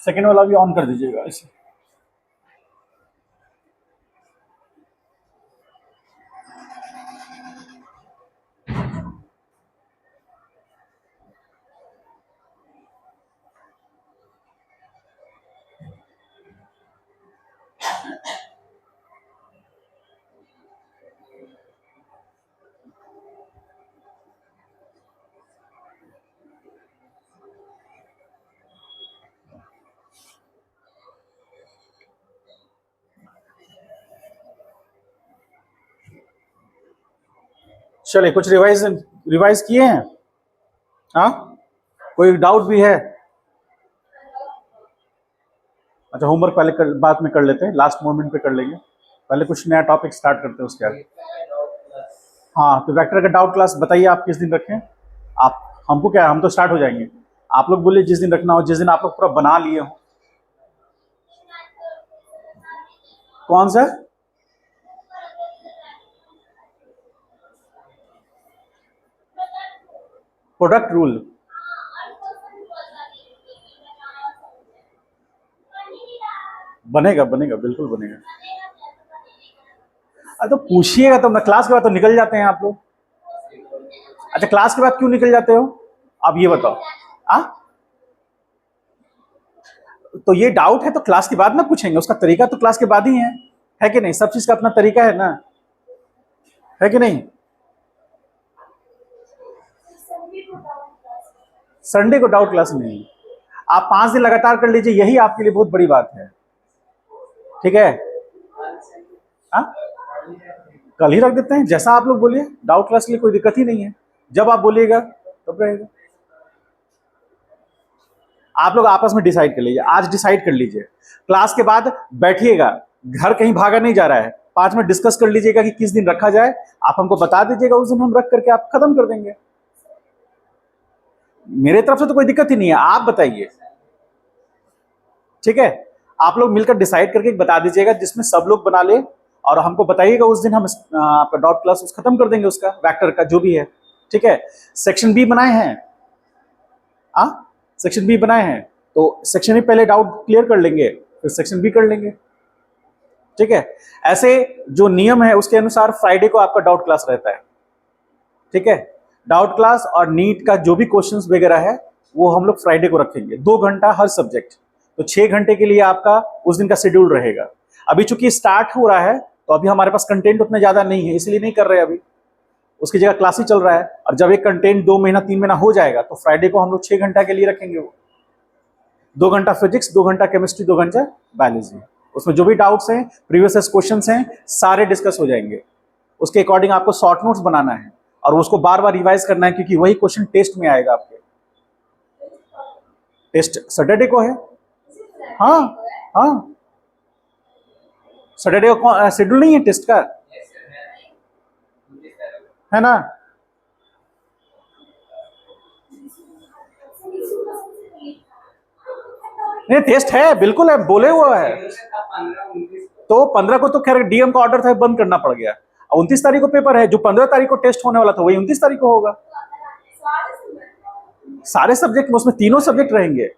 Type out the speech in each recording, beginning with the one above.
Second वाला भी on कर दीजिएगा इसे। चलिए, कुछ रिवाइज रिवाइज किए हैं? हाँ, कोई डाउट भी है? अच्छा, होमवर्क पहले बाद में कर लेते हैं, लास्ट मोमेंट पे कर लेंगे। पहले कुछ नया टॉपिक स्टार्ट करते हैं उसके आगे। हाँ, तो वेक्टर का डाउट क्लास बताइए आप किस दिन रखें? आप हमको क्या, हम तो स्टार्ट हो जाएंगे। आप लोग बोलिए जिस दिन रखना हो, जिस दिन आप लोग पूरा बना लिए हो। कौन सा? Product rule. बनेगा बनेगा, बिल्कुल बनेगा। अरे तो पूछिएगा तो मैं, क्लास के बाद तो निकल जाते हैं आप लोग। अच्छा, क्लास के बाद क्यों निकल जाते हो आप ये बताओ। आ? तो ये डाउट है तो क्लास के बाद ना पूछेंगे, उसका तरीका तो क्लास के बाद ही है कि नहीं? सब चीज का अपना तरीका है ना, है कि नहीं? संडे को डाउट क्लास नहीं, आप 5 दिन लगातार कर लीजिए, यही आपके लिए बहुत बड़ी बात है। ठीक है? आ? कल ही रख देते हैं, जैसा आप लोग बोलिए। डाउट क्लास के लिए कोई दिक्कत ही नहीं है, जब आप बोलिएगा तब रहेगा। आप लोग आपस में डिसाइड कर लीजिए, आज डिसाइड कर लीजिए। क्लास के बाद बैठिएगा, घर कहीं भागा नहीं जा रहा है, 5 मिनट डिस्कस कर लीजिएगा कि किस दिन रखा जाए। आप हमको बता दीजिएगा, उस दिन हम रख करके आप खत्म कर देंगे। मेरे तरफ से तो कोई दिक्कत ही नहीं है, आप बताइए। ठीक है? आप लोग मिलकर डिसाइड करके बता दीजिएगा जिसमें सब लोग बना ले, और हमको बताइएगा, उस दिन हम आपका डॉट क्लास खत्म कर देंगे, उसका वेक्टर का जो भी है। ठीक है? सेक्शन बी बनाए हैं, सेक्शन बी बनाए हैं, तो सेक्शन बी पहले डाउट क्लियर कर लेंगे, फिर सेक्शन बी कर लेंगे। ठीक है? ऐसे जो नियम है उसके अनुसार फ्राइडे को आपका डाउट क्लास रहता है। ठीक है? डाउट क्लास और नीट का जो भी क्वेश्चंस वगैरह है वो हम लोग फ्राइडे को रखेंगे, 2 घंटा हर सब्जेक्ट, तो 6 घंटे के लिए आपका उस दिन का शेड्यूल रहेगा। अभी चूंकि स्टार्ट हो रहा है तो अभी हमारे पास कंटेंट उतना ज्यादा नहीं है, इसलिए नहीं कर रहे अभी, उसकी जगह क्लास ही चल रहा है। और जब एक कंटेंट 2 महीना 3 महीना हो जाएगा तो फ्राइडे को हम लोग 6 घंटा के लिए रखेंगे, वो 2 घंटा फिजिक्स, 2 घंटा केमिस्ट्री, 2 घंटा बायोलॉजी। उसमें जो भी डाउट्स हैं, प्रीवियस क्वेश्चंस हैं, सारे डिस्कस हो जाएंगे। उसके अकॉर्डिंग आपको शॉर्ट नोट्स बनाना है और उसको बार बार रिवाइज करना है, क्योंकि वही क्वेश्चन टेस्ट में आएगा आपके। टेस्ट सैटरडे को है। हाँ हाँ, सैटरडे को शेड्यूल नहीं है टेस्ट का, है ना? नहीं, टेस्ट है, बिल्कुल है, बोले हुआ है। तो 15 को तो खैर डीएम का ऑर्डर था, बंद करना पड़ गया। 29 तारीख को पेपर है, जो 15 तारीख को टेस्ट होने वाला था वही 29 तारीख को होगा। सारे सब्जेक्ट में, उसमें तीनों सब्जेक्ट रहेंगे।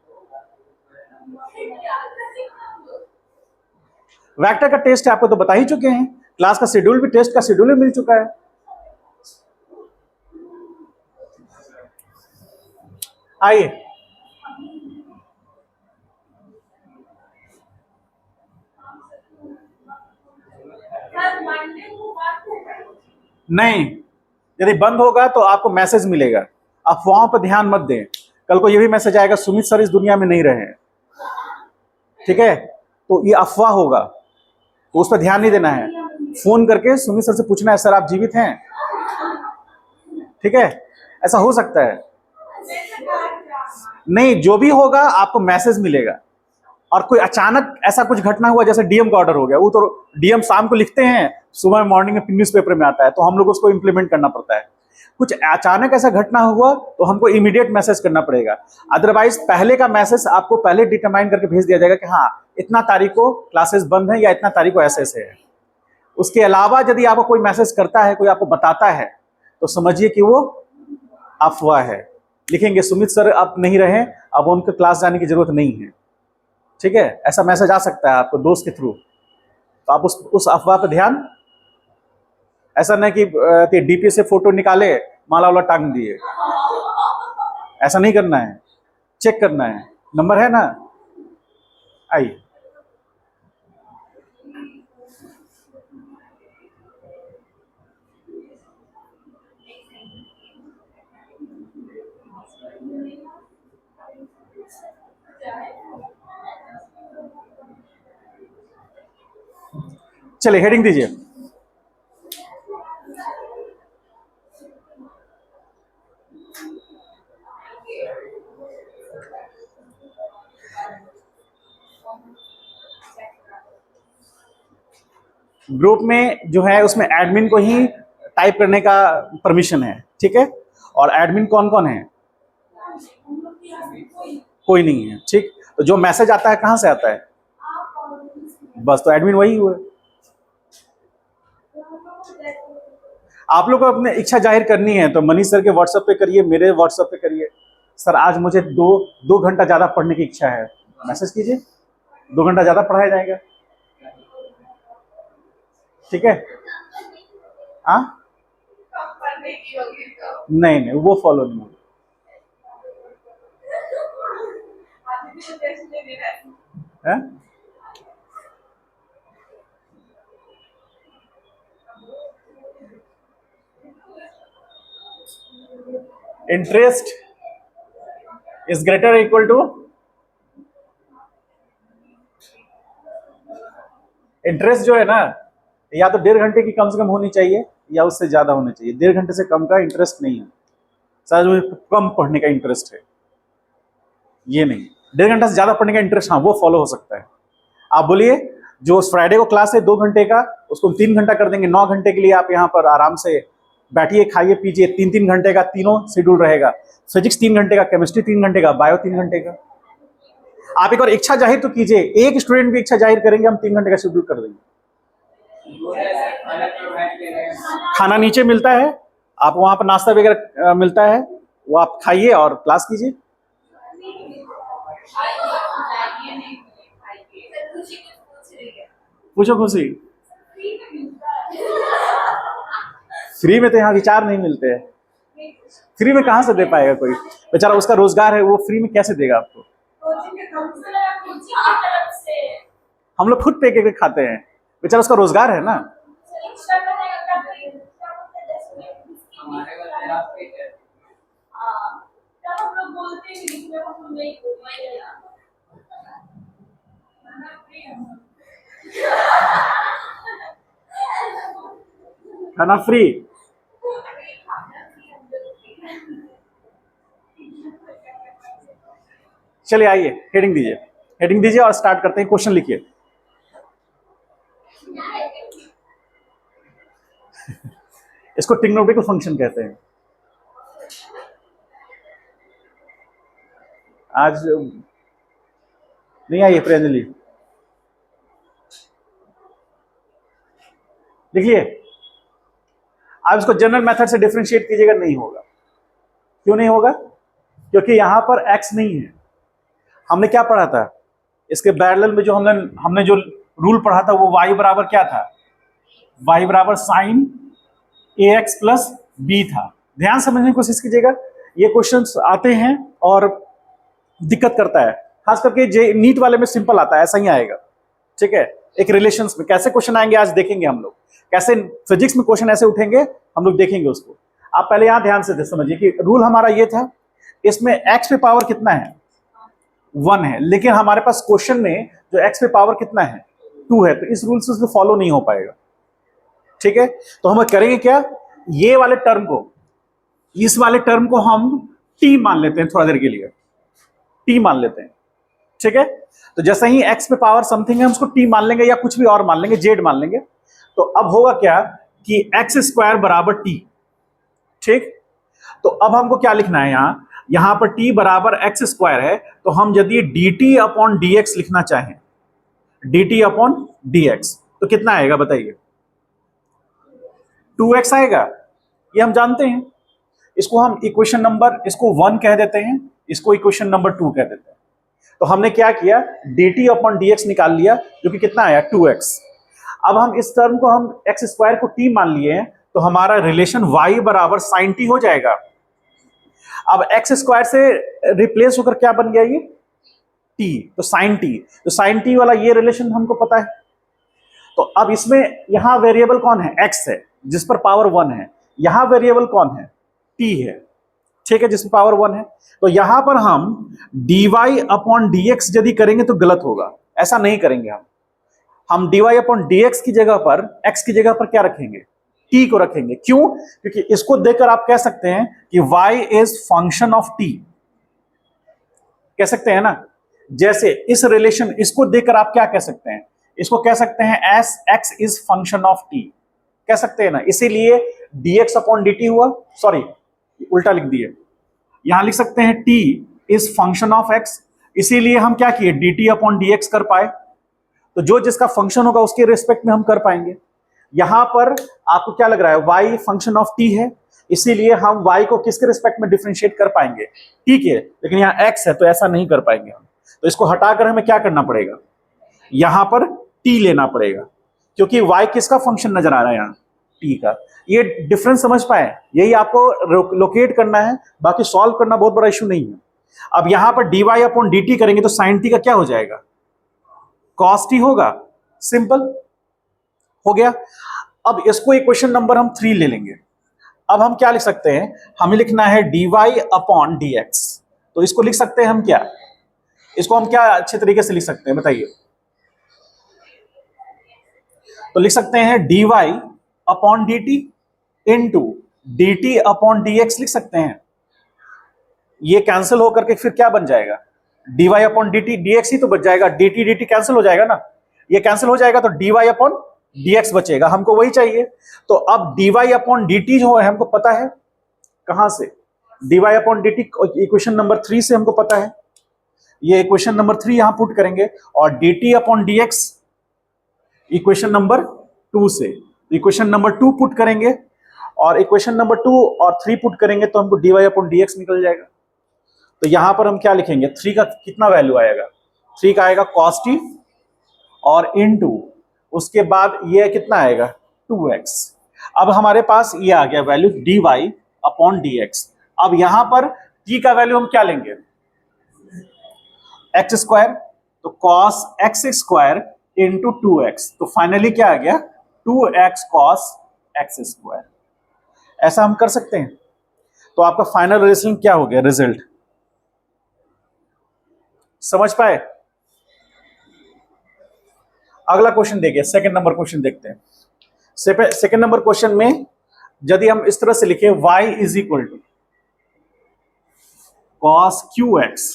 वेक्टर का टेस्ट है, आपको तो बता ही चुके हैं। क्लास का शेड्यूल भी, टेस्ट का शेड्यूल भी मिल चुका है। आइए, नहीं, यदि बंद होगा तो आपको मैसेज मिलेगा। अफवाहों पर ध्यान मत दें, कल को ये भी मैसेज आएगा सुमित सर इस दुनिया में नहीं रहे। ठीक है? तो ये अफवाह होगा, तो उस पर ध्यान नहीं देना है। फोन करके सुमित सर से पूछना है, सर आप जीवित हैं? ठीक है? ऐसा हो सकता है। नहीं, जो भी होगा आपको मैसेज मिलेगा। और कोई अचानक ऐसा कुछ घटना हुआ, जैसे डीएम का ऑर्डर हो गया, वो तो डीएम शाम को लिखते हैं, सुबह मॉर्निंग में न्यूज़पेपर में आता है, तो हम लोग उसको इंप्लीमेंट करना पड़ता है। कुछ अचानक ऐसा घटना हुआ तो हमको इमीडिएट मैसेज करना पड़ेगा। अदरवाइज पहले का मैसेज आपको पहले डिटरमाइन करके भेज दिया जाएगा कि हाँ इतना तारीख को क्लासेस बंद है या इतना तारीख को ऐसे ऐसे है। उसके अलावा यदि आपको कोई मैसेज करता है, कोई आपको बताता है, तो समझिए कि वो अफवाह है। लिखेंगे सुमित सर अब नहीं रहे, अब उनको क्लास जाने की जरूरत नहीं है। ठीक है, ऐसा मैसेज आ सकता है आपको दोस्त के थ्रू, तो आप उस अफवाह पर ध्यान, ऐसा नहीं कि डीपी से फोटो निकाले माला वाला टांग दिए, ऐसा नहीं करना है, चेक करना है। नंबर है ना, आइए। चलिए हेडिंग दीजिए। ग्रुप में जो है उसमें एडमिन को ही टाइप करने का परमिशन है, ठीक है। और एडमिन कौन कौन है? कोई नहीं है, ठीक। तो जो मैसेज आता है कहां से आता है? बस, तो एडमिन वही हुआ। आप लोग को अपने इच्छा जाहिर करनी है तो मनीष सर के व्हाट्सएप पे करिए, मेरे व्हाट्सएप पे करिए, सर आज मुझे दो घंटा ज्यादा पढ़ने की इच्छा है, मैसेज कीजिए, 2 घंटा ज्यादा पढ़ाया जाएगा, ठीक है। हाँ, नहीं नहीं, वो फॉलो नहीं होगा। Interest is greater equal to, interest जो है ना, या तो 1.5 घंटे की कम से कम होनी चाहिए या उससे ज्यादा होनी चाहिए। 1.5 घंटे से कम का इंटरेस्ट नहीं है, सर मुझे कम पढ़ने का इंटरेस्ट है, ये नहीं। 1.5 घंटा से ज्यादा पढ़ने का इंटरेस्ट, हाँ वो फॉलो हो सकता है। आप बोलिए जो फ्राइडे को क्लास है 2 घंटे का, उसको हम 3 घंटा कर देंगे। 9 घंटे के लिए आप यहाँ पर आराम से बैठिए, खाइए पीजिए। 3-3 घंटे का तीनों शेड्यूल रहेगा। फिजिक्स 3 घंटे का, केमिस्ट्री 3 घंटे का, बायो 3 घंटे का। आप एक और इच्छा जाहिर तो कीजिए, एक स्टूडेंट भी इच्छा जाहिर करेंगे, हम 3 घंटे का शेड्यूल कर देंगे। खाना नीचे मिलता है, आप वहां पर नाश्ता वगैरह मिलता है, वो आप खाइए और क्लास कीजिए। पूछो खुशी, फ्री में तो यहाँ विचार नहीं मिलते हैं। फ्री में कहां से दे पाएगा कोई, बेचारा उसका रोजगार है, वो फ्री में कैसे देगा आपको? हम लोग खुद पे करके खाते हैं, बेचारा उसका रोजगार है ना। खाना फ्री, चलिए आइए हेडिंग दीजिए, हेडिंग दीजिए और स्टार्ट करते हैं। क्वेश्चन लिखिए। इसको ट्रिग्नोमेट्रिकल फंक्शन कहते हैं। आज नहीं आई है प्रियंजलि, लिखिए। आप इसको जनरल मेथड से डिफरेंशिएट कीजिएगा, नहीं होगा। क्यों नहीं होगा? क्योंकि यहां पर x नहीं है। हमने क्या पढ़ा था इसके पैरेलल में, जो हमने जो रूल पढ़ा था, वो y बराबर क्या था? y बराबर साइन ax प्लस b था। ध्यान समझने की कोशिश कीजिएगा, ये क्वेश्चंस आते हैं और दिक्कत करता है, खास करके जे नीट वाले में सिंपल आता है, ऐसा ही आएगा, ठीक है। एक रिलेशंस में कैसे क्वेश्चन आएंगे आज देखेंगे हम लोग, कैसे फिजिक्स में क्वेश्चन ऐसे उठेंगे हम लोग देखेंगे उसको। आप पहले यहां ध्यान से समझिए कि रूल हमारा ये था, इसमें x पे पावर कितना है? 1 है, लेकिन हमारे पास क्वेश्चन में जो x पे पावर कितना है? 2 है, तो इस रूल से फॉलो नहीं हो पाएगा, ठीक है। तो हम करेंगे क्या, ये वाले टर्म को, इस वाले टर्म को हम t मान लेते हैं थोड़ा देर के लिए, t मान लेते हैं, ठीक है। तो जैसे ही x पे पावर समथिंग है, हम उसको t मान लेंगे या कुछ भी और मान लेंगे, z मान लेंगे। तो अब होगा क्या कि x स्क्वायर बराबर t, ठीक। तो अब हमको क्या लिखना है, यहां पर t बराबर x स्क्वायर है, तो हम यदि dt अपॉन dx लिखना चाहें, dt अपॉन dx, तो कितना आएगा बताइए? 2x आएगा, ये हम जानते हैं। इसको हम इक्वेशन नंबर, इसको 1 कह देते हैं, इसको इक्वेशन नंबर 2 कह देते हैं। तो हमने क्या किया, dt अपॉन dx निकाल लिया, जो कि कितना आया 2x। अब हम इस टर्म को हम x स्क्वायर को t मान लिए हैं, तो हमारा रिलेशन y बराबर साइन t हो जाएगा। अब x स्क्वायर से रिप्लेस होकर क्या बन गया, ये t, तो साइन t, तो साइन t वाला ये रिलेशन हमको पता है। तो अब इसमें यहां वेरिएबल कौन है, x है, जिस पर पावर 1 है। यहां वेरिएबल कौन है, t है, ठीक है, जिस पर पावर 1 है। तो यहां पर हम dy अपॉन dx यदि करेंगे तो गलत होगा, ऐसा नहीं करेंगे हम dy अपॉन dx की जगह पर x की जगह पर क्या रखेंगे, t को रखेंगे। क्यों, क्योंकि इसको देखकर आप कह सकते हैं कि y is function of t, कह सकते हैं ना। जैसे इस रिलेशन, इसको देखकर आप क्या कह सकते हैं, इसको कह सकते हैं S x is function of t, कह सकते हैं ना। इसीलिए dx अपॉन dt हुआ, सॉरी उल्टा लिख दिए, यहां लिख सकते हैं t is function of x, इसीलिए हम क्या किए, dt अपॉन dx कर पाए। तो जो जिसका फंक्शन होगा उसके रिस्पेक्ट में हम कर पाएंगे। यहां पर आपको क्या लग रहा है, y फंक्शन ऑफ t है, इसीलिए हम y को किसके रिस्पेक्ट में डिफरेंशिएट कर पाएंगे, ठीक है। लेकिन यहाँ x है तो ऐसा नहीं कर पाएंगे हम, तो इसको हटाकर हमें क्या करना पड़ेगा, यहां पर t लेना पड़ेगा, क्योंकि y किसका फंक्शन नजर आ रहा है यहाँ, t का। ये डिफरेंस समझ पाए, यही आपको लोकेट करना है, बाकी सॉल्व करना बहुत बड़ा इशू नहीं है। अब यहां पर dy अपॉन dt करेंगे तो साइन t का क्या हो जाएगा, cos t होगा, सिंपल हो गया। अब इसको इक्वेशन नंबर हम 3 ले लेंगे। अब हम क्या लिख सकते हैं, हमें लिखना है dy अपॉन dx, तो इसको लिख सकते हैं हम क्या, इसको हम क्या अच्छे तरीके से लिख सकते हैं बताइए। तो लिख सकते हैं dy upon dt into dt upon dx लिख सकते हैं। ये कैंसिल होकर के फिर क्या बन जाएगा, dy अपॉन dt dx ही तो बच जाएगा, dt dt कैंसिल हो जाएगा ना, ये कैंसिल हो जाएगा तो dy अपॉन dx बचेगा, हमको वही चाहिए। तो अब dy अपॉन dt जो है हमको पता है, कहां से, dy upon dt equation number 3 से हमको पता है, ये इक्वेशन नंबर 3 यहां पुट करेंगे, और dt upon dx equation number 2 से, इक्वेशन नंबर 2 पुट करेंगे, और इक्वेशन नंबर 2 और 3 पुट करेंगे तो हमको dy अपॉन dx निकल जाएगा। तो यहां पर हम क्या लिखेंगे, 3 का कितना वैल्यू आएगा, 3 का आएगा cos t, और इनटू उसके बाद ये कितना आएगा 2x। अब हमारे पास ये आ गया वैल्यू dy अपॉन dx। अब यहां पर t का वैल्यू हम क्या लेंगे, x स्क्वायर, तो cos x square into 2x, तो फाइनली क्या आ गया 2x cos x स्क्वायर। ऐसा हम कर सकते हैं। तो आपका फाइनल रिजल्ट क्या हो गया, रिजल्ट समझ पाए। अगला क्वेश्चन देखिए, सेकंड नंबर क्वेश्चन देखते हैं। सेकंड नंबर क्वेश्चन में यदि हम इस तरह से लिखें y is equal to cos qx,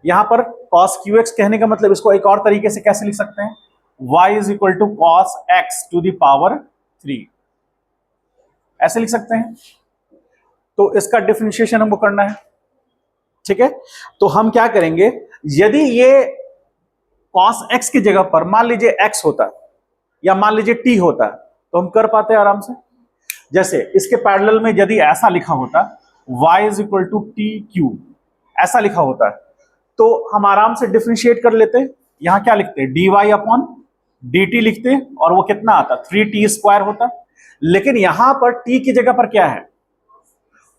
यहां पर cos qx कहने का मतलब इसको एक और तरीके से कैसे लिख सकते हैं, y is equal to cos x to the power 3, ऐसे लिख सकते हैं। तो इसका डिफरेंशिएशन हमको करना है, ठीक है। तो हम क्या करेंगे, यदि ये cos x की जगह पर मान लीजिए x होता या मान लीजिए t होता तो हम कर पाते आराम से। जैसे इसके पैरेलल में यदि ऐसा लिखा होता y is equal to T Q, ऐसा लिखा होता तो हम आराम से डिफरेंशिएट कर लेते। यहां क्या लिखते, dy अपॉन dt लिखते, और वो कितना आता 3t स्क्वायर होता। लेकिन यहां पर t की जगह पर क्या है,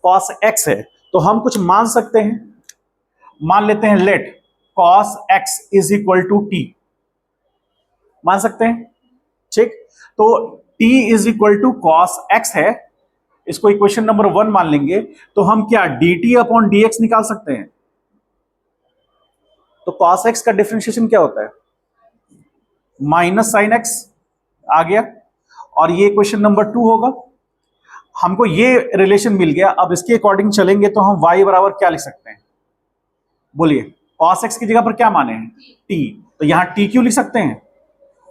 cos x है, तो हम कुछ मान सकते हैं, मान लेते हैं let cos x is equal to t, मान सकते हैं, ठीक। तो t is equal to cos x है, इसको इक्वेशन नंबर 1 मान लेंगे, तो हम क्या dt अपॉन dx निकाल सकते हैं। तो cos x का डिफरेंशिएशन क्या होता है, माइनस साइन x आ गया, और ये इक्वेशन नंबर 2 होगा। हमको ये रिलेशन मिल गया। अब इसके अकॉर्डिंग चलेंगे तो हम y बराबर क्या लिख सकते हैं, बोलिए। cos x की जगह पर क्या माने हैं, t, तो यहां t क्यों लिख सकते हैं,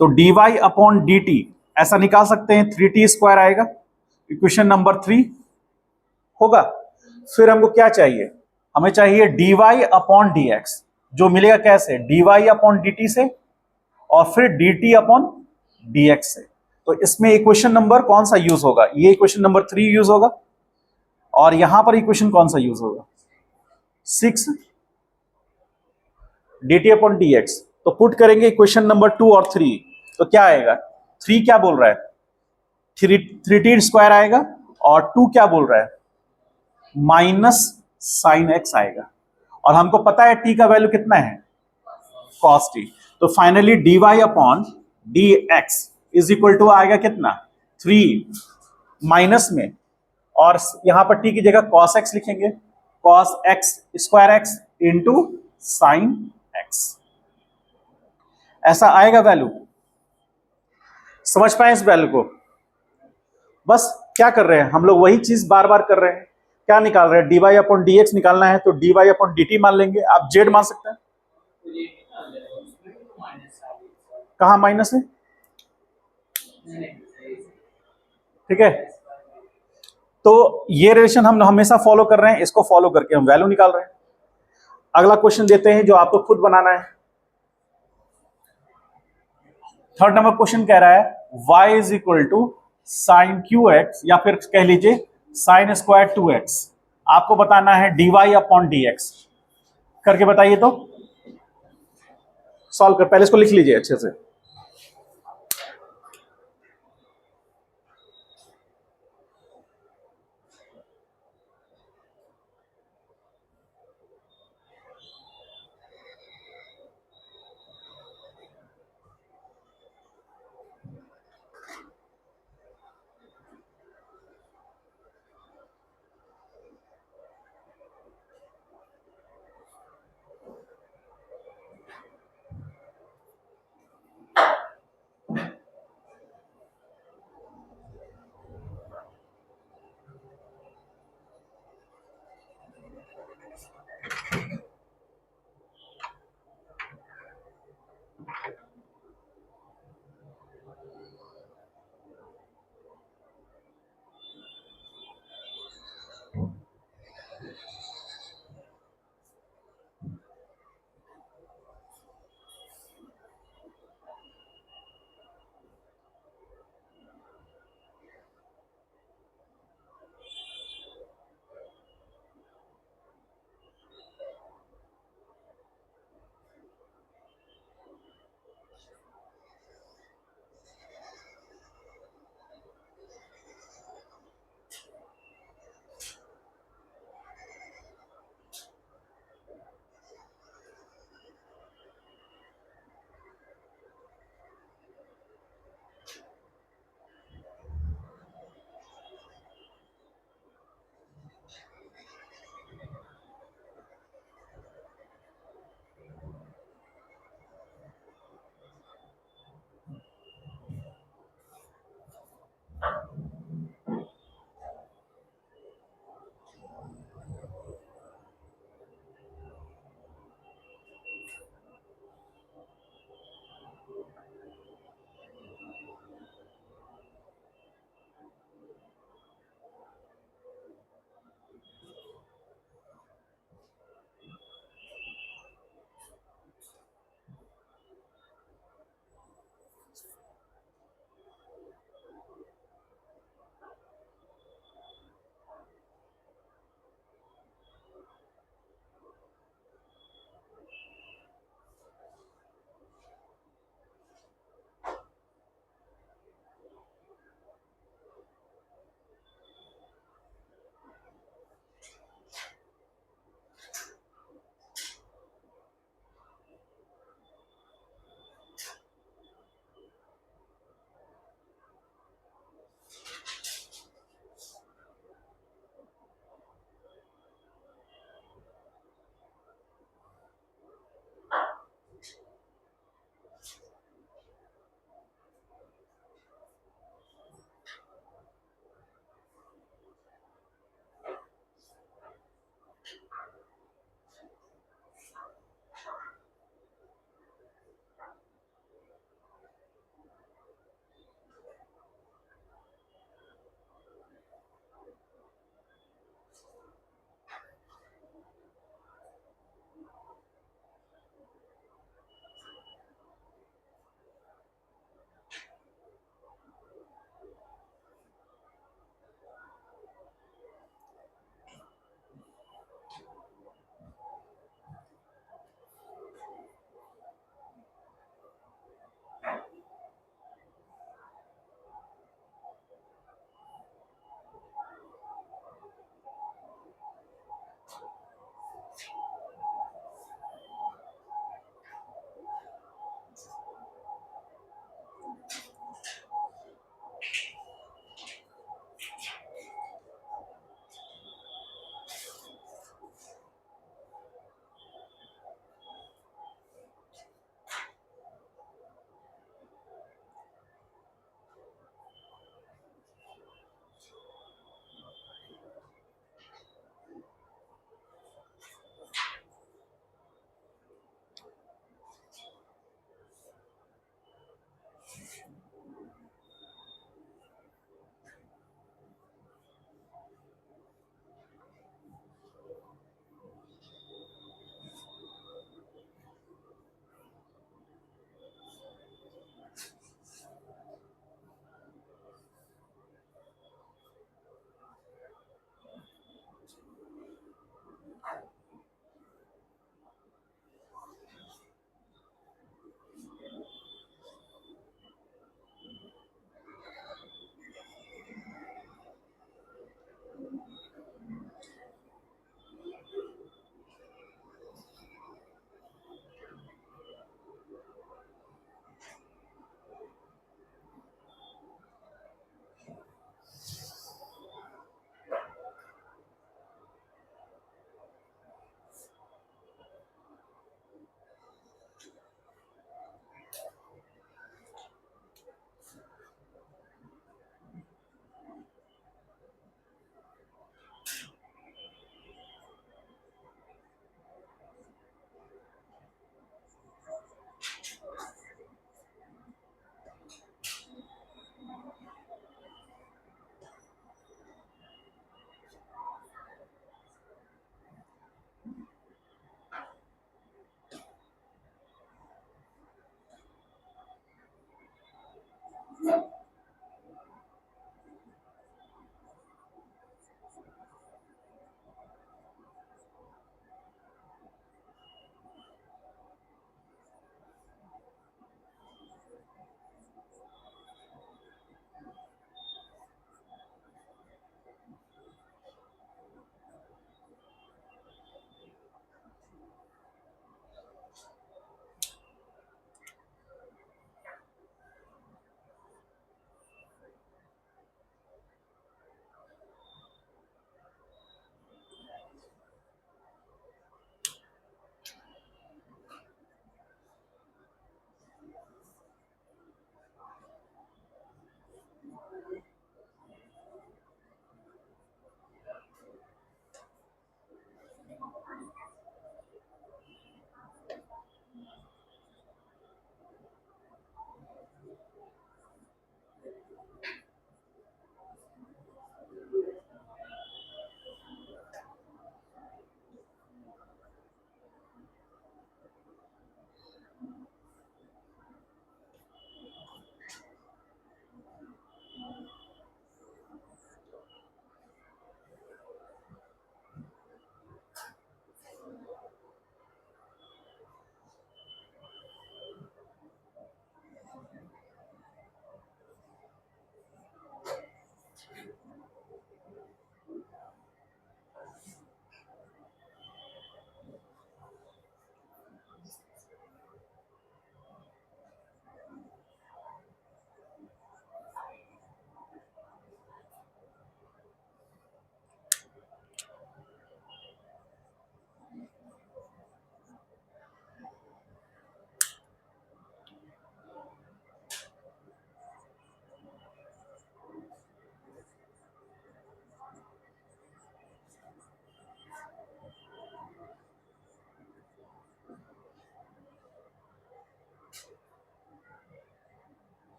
तो dy अपॉन dt ऐसा निकाल सकते हैं, 3t स्क्वायर आएगा, इक्वेशन नंबर 3 होगा। फिर हमको क्या चाहिए, हमें चाहिए dy अपॉन dx, जो मिलेगा कैसे, dy अपॉन dt से, और फिर dt अपॉन dx से। तो इसमें इक्वेशन नंबर कौन सा यूज होगा, ये इक्वेशन नंबर 3 यूज होगा, और यहां पर इक्वेशन कौन सा यूज होगा, 6 dt अपॉन dx। तो पुट करेंगे इक्वेशन नंबर 2 और 3, तो क्या आएगा? 3 क्या बोल रहा है? 3t स्क्वायर आएगा, और 2 क्या बोल रहा है? माइनस साइन एक्स आएगा। और हमको पता है t का वैल्यू कितना है? cos t। तो finally dy upon dx is equal to आएगा कितना? 3 माइनस में, और यहां पर t की जगह cos x लिखेंगे, cos x square x into sine x। ऐसा आएगा वैल्यू। समझ पाए इस वैल्यू को? बस क्या कर रहे हैं हम लोग? वही चीज बार बार कर रहे हैं। क्या निकाल रहे हैं? dy अपॉन dx निकालना है, तो dy अपॉन dt मान लेंगे। आप z मान सकते हैं। कहां माइनस है? ठीक है, तो ये रिलेशन हम हमेशा फॉलो कर रहे हैं, इसको फॉलो करके हम वैल्यू निकाल रहे हैं। अगला क्वेश्चन देते हैं जो आपको खुद बनाना है। थर्ड नंबर क्वेश्चन कह रहा है y is equal to sine Q X, या फिर कह लीजिए साइन स्क्वायर 2x। आपको बताना है dy अपॉन dx। करके बताइए तो। सॉल्व कर, पहले इसको लिख लीजिए अच्छे से।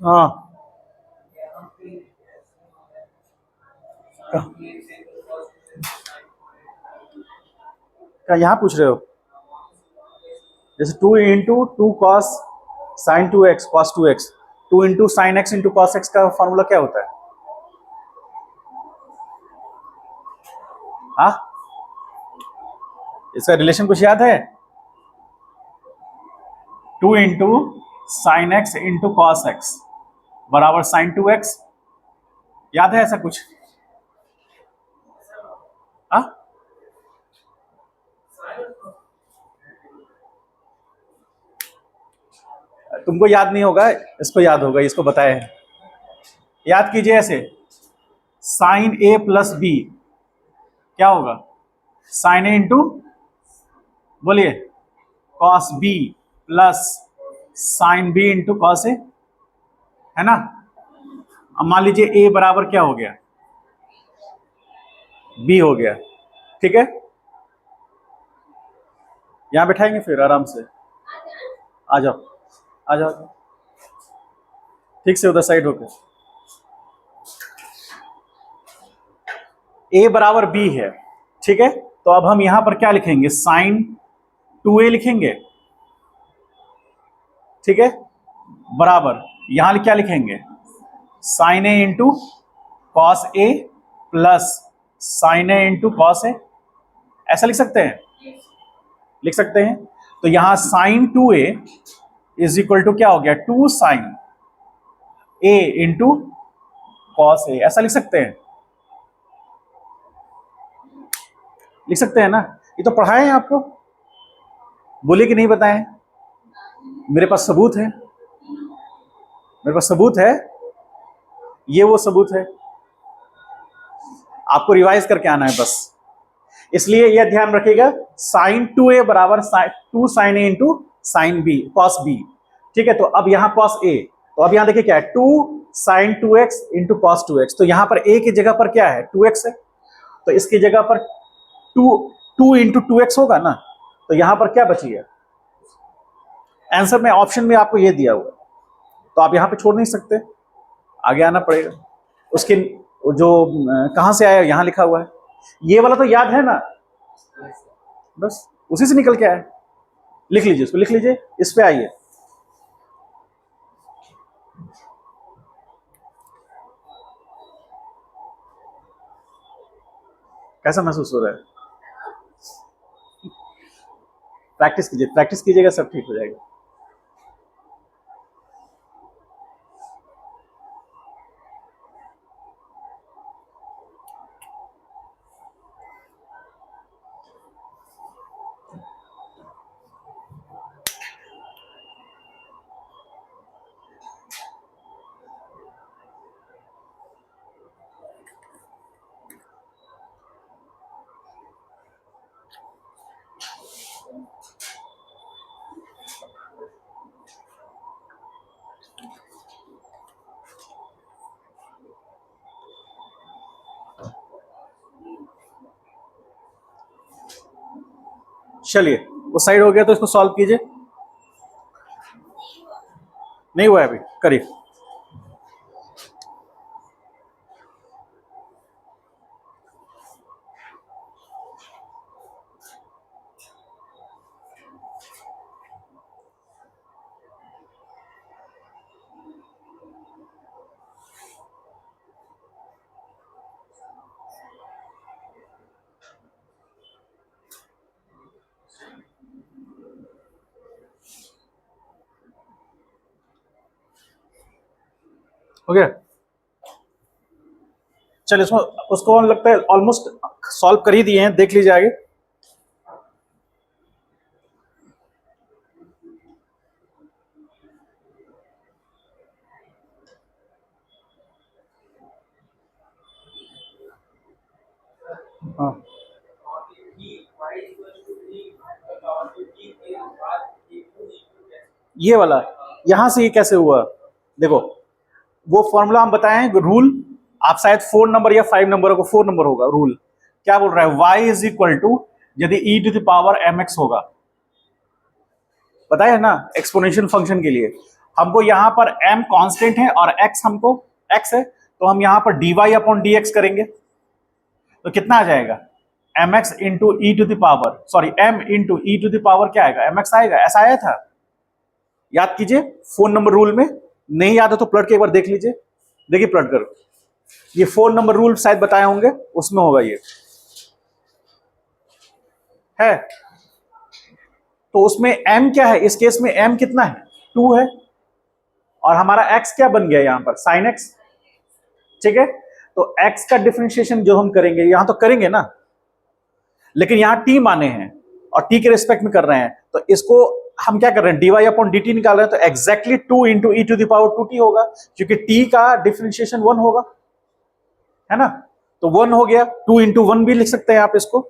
हाँ, क्या यहाँ पूछ रहे हो? जैसे 2 into 2 cos sine 2 x cos 2 x, 2 into sine x into cos x का फॉर्मूला क्या होता है? हाँ, इसका रिलेशन कुछ याद है? 2 into sine x into cos x बराबर साइन 2 एक्स। याद है ऐसा कुछ? हाँ, तुमको याद नहीं होगा, इसको याद होगा, इसको बताया है। याद कीजिए ऐसे, साइन ए प्लस बी क्या होगा? साइन ए इंटू, बोलिए, cos B plus sine B into cos A, है ना? अब मान लीजिए ए बराबर क्या हो गया? बी हो गया, ठीक है? यहां बैठाएंगे फिर आराम से, आ जाओ आ जाओ, ठीक से उधर साइड होकर। ए बराबर बी है, ठीक है? तो अब हम यहां पर क्या लिखेंगे? साइन 2a लिखेंगे, ठीक है? बराबर यहां क्या लिखेंगे? Sign A into cos A plus sign A into cos ए, ऐसा लिख सकते हैं? लिख सकते हैं। तो यहां sign 2a is equal to क्या हो गया? 2 साइन ए इंटू कॉस ए, ऐसा लिख सकते हैं? लिख सकते हैं ना? ये तो पढ़ाए हैं आपको, बोले कि नहीं बताएं? मेरे पास सबूत है, मेरे पास सबूत है, ये वो सबूत है। आपको रिवाइज करके आना है बस। इसलिए यह ध्यान रखिएगा, साइन 2a बराबर 2 sine A into sine B cos B. ठीक है, तो अब यहां कॉस ए, तो अब यहां देखिए क्या है, 2 sign 2x into cos 2x। तो यहां पर a की जगह पर क्या है, 2x है, तो इसकी जगह पर 2 इंटू 2x होगा ना, तो यहां पर क्या बची है, आंसर में ऑप्शन में आपको ये दिया हुआ, तो आप यहां पे छोड़ नहीं सकते, आगे आना पड़ेगा। उसके जो कहां से आया यहां लिखा हुआ है, ये वाला तो याद है ना, बस उसी से निकल के आया। लिख लीजिए, इसको लिख लीजिए, इस पे आइए। कैसा महसूस हो रहा है? प्रैक्टिस कीजिए, प्रैक्टिस कीजिएगा, सब ठीक हो जाएगा। चलिए, वो साइड हो गया, तो इसको सॉल्व कीजिए। नहीं हुआ है अभी, करिए। हो गया, चलिए इसमें उसको लगता है ऑलमोस्ट सॉल्व कर ही दिए हैं, देख लीजिए आगे। हाँ, ये वाला यहां से ये कैसे हुआ, देखो वो फॉर्मूला हम बताएं, रूल आप शायद 4 नंबर या 5 नंबर को, 4 नंबर होगा रूल। क्या बोल रहा है, y इज इक्वल टू, यदि e to the power mx होगा, बताया ना, एक्सपोनेंशियल फंक्शन के लिए हमको यहां पर m कांस्टेंट है और x हमको x है, तो हम यहां पर dy अपॉन dx करेंगे, तो कितना आ जाएगा, mx into E to the power, sorry m into E to the power क्या आएगा, mx आएगा, ऐसा आया था, याद कीजिए 4 नंबर रूल में। नहीं याद है तो प्लट के एक बार देख लीजिए, देखिए प्लट करो, ये 4 नंबर रूल शायद बताए होंगे, उसमें होगा ये है। तो उसमें m क्या है, इस केस में m कितना है, 2 है, और हमारा x क्या बन गया यहां पर, साइन x। ठीक है, तो x का डिफरेंशिएशन जो हम करेंगे यहां तो करेंगे ना, लेकिन यहां t माने हैं और t के रिस्पेक्ट में कर रहे हैं, तो इसको हम क्या कर रहे हैं, dy अपॉन dt निकाल रहे हैं, तो exactly 2 into E to the power 2t होगा, क्योंकि t का डिफरेंशिएशन 1 होगा, है ना, तो 1 हो गया, 2 इंटू 1 भी लिख सकते हैं आप इसको।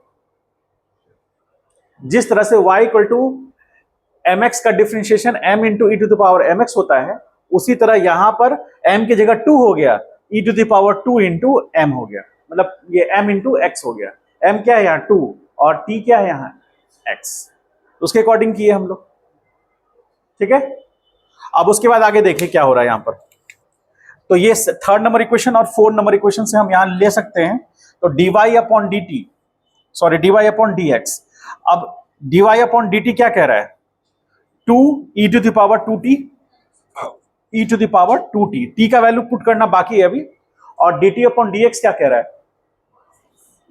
जिस तरह से y इक्वल टू mx का differentiation m into E to the power mx होता है, उसी तरह यहां पर m की जगह 2 हो गया, e to the power 2 into m हो गया, मतलब ये m इंटू x हो गया। m क्या है यहाँ 2 और t क्या है यहाँ x, उसके अकॉर्डिंग किए हम लोग। ठीक है, अब उसके बाद आगे देखिए क्या हो रहा है यहां पर। तो ये 3rd नंबर इक्वेशन और 4 नंबर इक्वेशन से हम यहां ले सकते हैं, तो dy upon dt, sorry dy upon dx। अब dy अपॉन dt क्या कह रहा है, 2 e to the power 2t, e to the power 2t, t का वैल्यू पुट करना बाकी है अभी, और dt अपॉन dx क्या कह रहा है,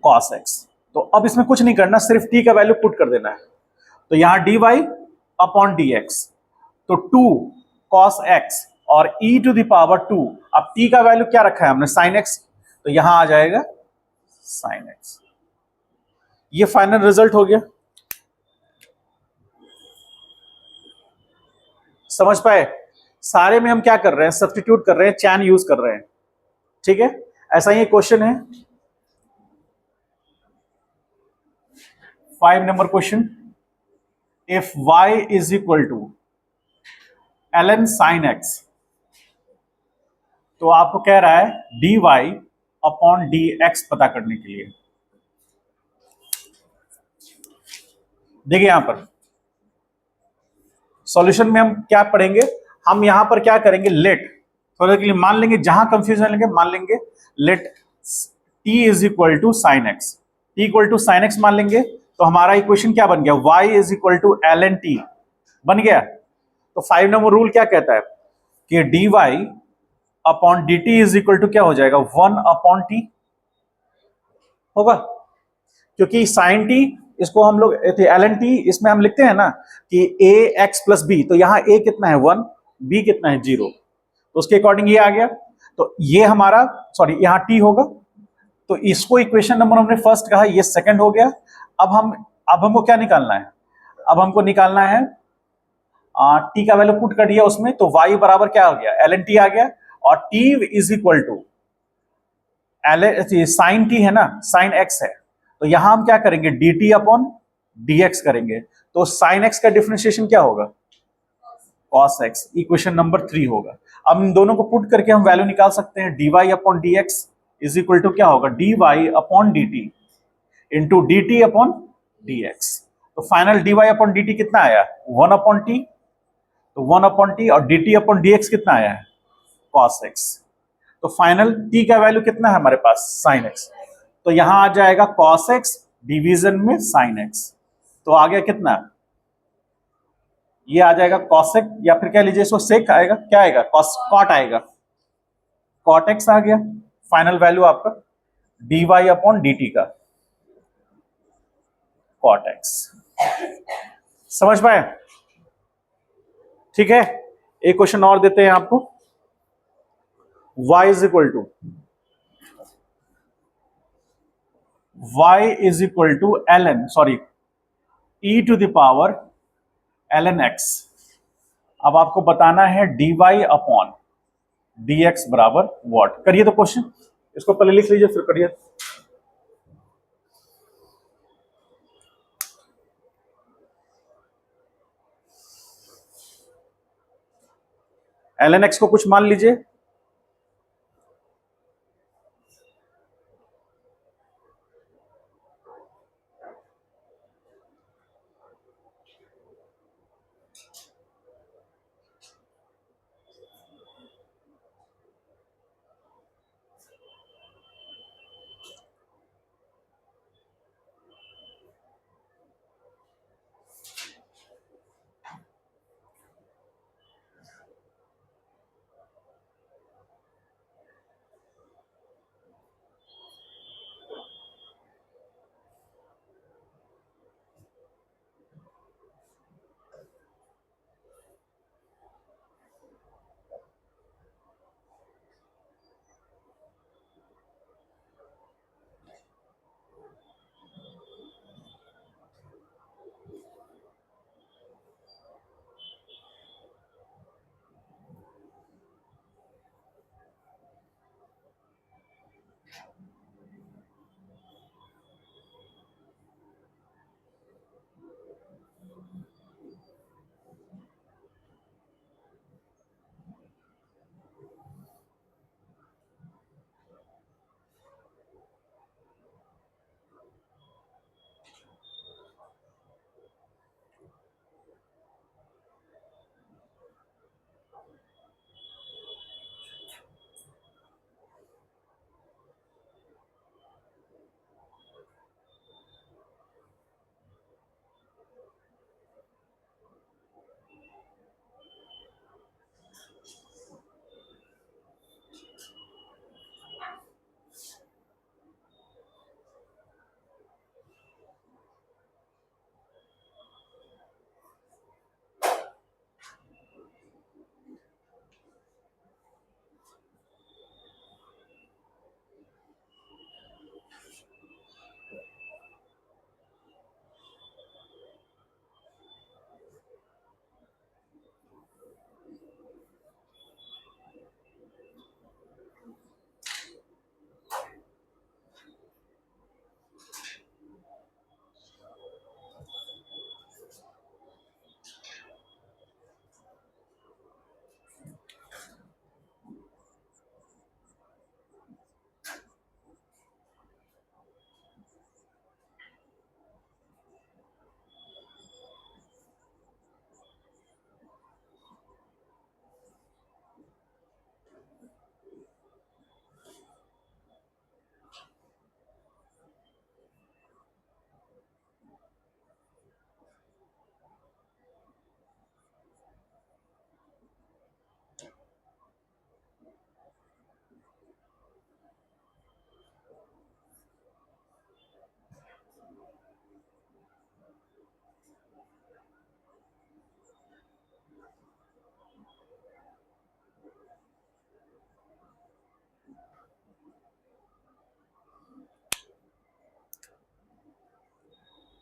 cos x। तो अब इसमें कुछ नहीं करना, सिर्फ t का वैल्यू पुट कर देना है, तो यहां dy अपॉन dx, तो 2 cos x और e टू द पावर 2, अब t का वैल्यू क्या रखा है हमने, sin x, तो यहां आ जाएगा sin x। ये फाइनल रिजल्ट हो गया, समझ पाए। सारे में हम क्या कर रहे हैं, सब्स्टिट्यूट कर रहे हैं, चैन यूज कर रहे हैं। ठीक है, ऐसा ही क्वेश्चन है, 5 number question, if y is equal to ln sin x, तो आपको कह रहा है dy अपॉन dx पता करने के लिए। देखिए यहां पर सॉल्यूशन में हम क्या पढ़ेंगे, हम यहां पर क्या करेंगे, लेट थोड़ा के लिए मान लेंगे, जहां कंफ्यूजन लेंगे मान लेंगे let t is equal to sine X, T equal to sine X मान लेंगे, तो हमारा इक्वेशन क्या बन गया, y is equal to L N T बन गया। तो 5 नंबर रूल क्या कहता है कि dy upon D T is equal to क्या हो जाएगा, 1/t होगा, क्योंकि साइन टी इसको हम लोग एल एन टी इसमें हम लिखते हैं ना कि ए एक्स प्लस बी, तो यहां ए कितना है 1, बी कितना है 0, तो उसके अकॉर्डिंग ये आ गया। तो ये हमारा सॉरी यहाँ टी होगा, तो इसको इक्वेशन नंबर हमने फर्स्ट कहा, ये सेकंड हो गया। अब हमको क्या निकालना है, अब हमको निकालना है टी का वैल्यू पुट कर दिया उसमें, तो y बराबर क्या हो गया, एल एन टी आ गया, और t is equal to sine T है ना, साइन एक्स है, तो यहां हम क्या करेंगे D t upon D x करेंगे, तो साइन एक्स का डिफरेंशिएशन क्या होगा, कॉस एक्स, इक्वेशन नंबर 3 होगा। अब इन दोनों को पुट करके हम वैल्यू निकाल सकते हैं, d Y upon D x is equal to क्या होगा, d Y upon D t into d t upon D x. तो final d Y upon D t कितना आया, 1/t, तो 1/t, और d t upon D x कितना आया है, कॉस एक्स। तो फाइनल t का वैल्यू कितना है हमारे पास, साइन एक्स, तो यहां आ जाएगा कॉस एक्स डिवीजन में साइन एक्स, तो आ गया कितना, ये आ जाएगा कॉसेक, या फिर क्या लीजिए इसको सेक आएगा, क्या आएगा, कॉट आएगा, कॉट एक्स आ गया फाइनल वैल्यू आपका D Y upon D T का, कॉट एक्स। समझ पाए, ठीक है। एक क्वेश्चन और देते हैं आपको, y is equal to L N sorry e to the power ln x। अब आपको बताना है dy अपॉन dx बराबर व्हाट, करिए तो क्वेश्चन, इसको पहले लिख लीजिए फिर करिए। ln x को कुछ मान लीजिए,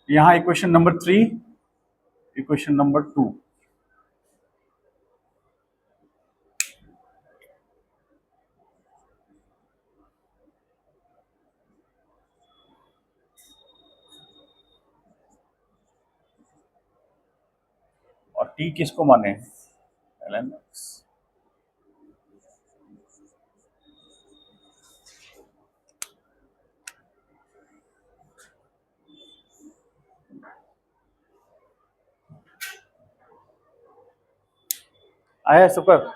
यहां इक्वेशन नंबर 3, इक्वेशन नंबर 2। और टी किसको माने? ln x। आया सुपर।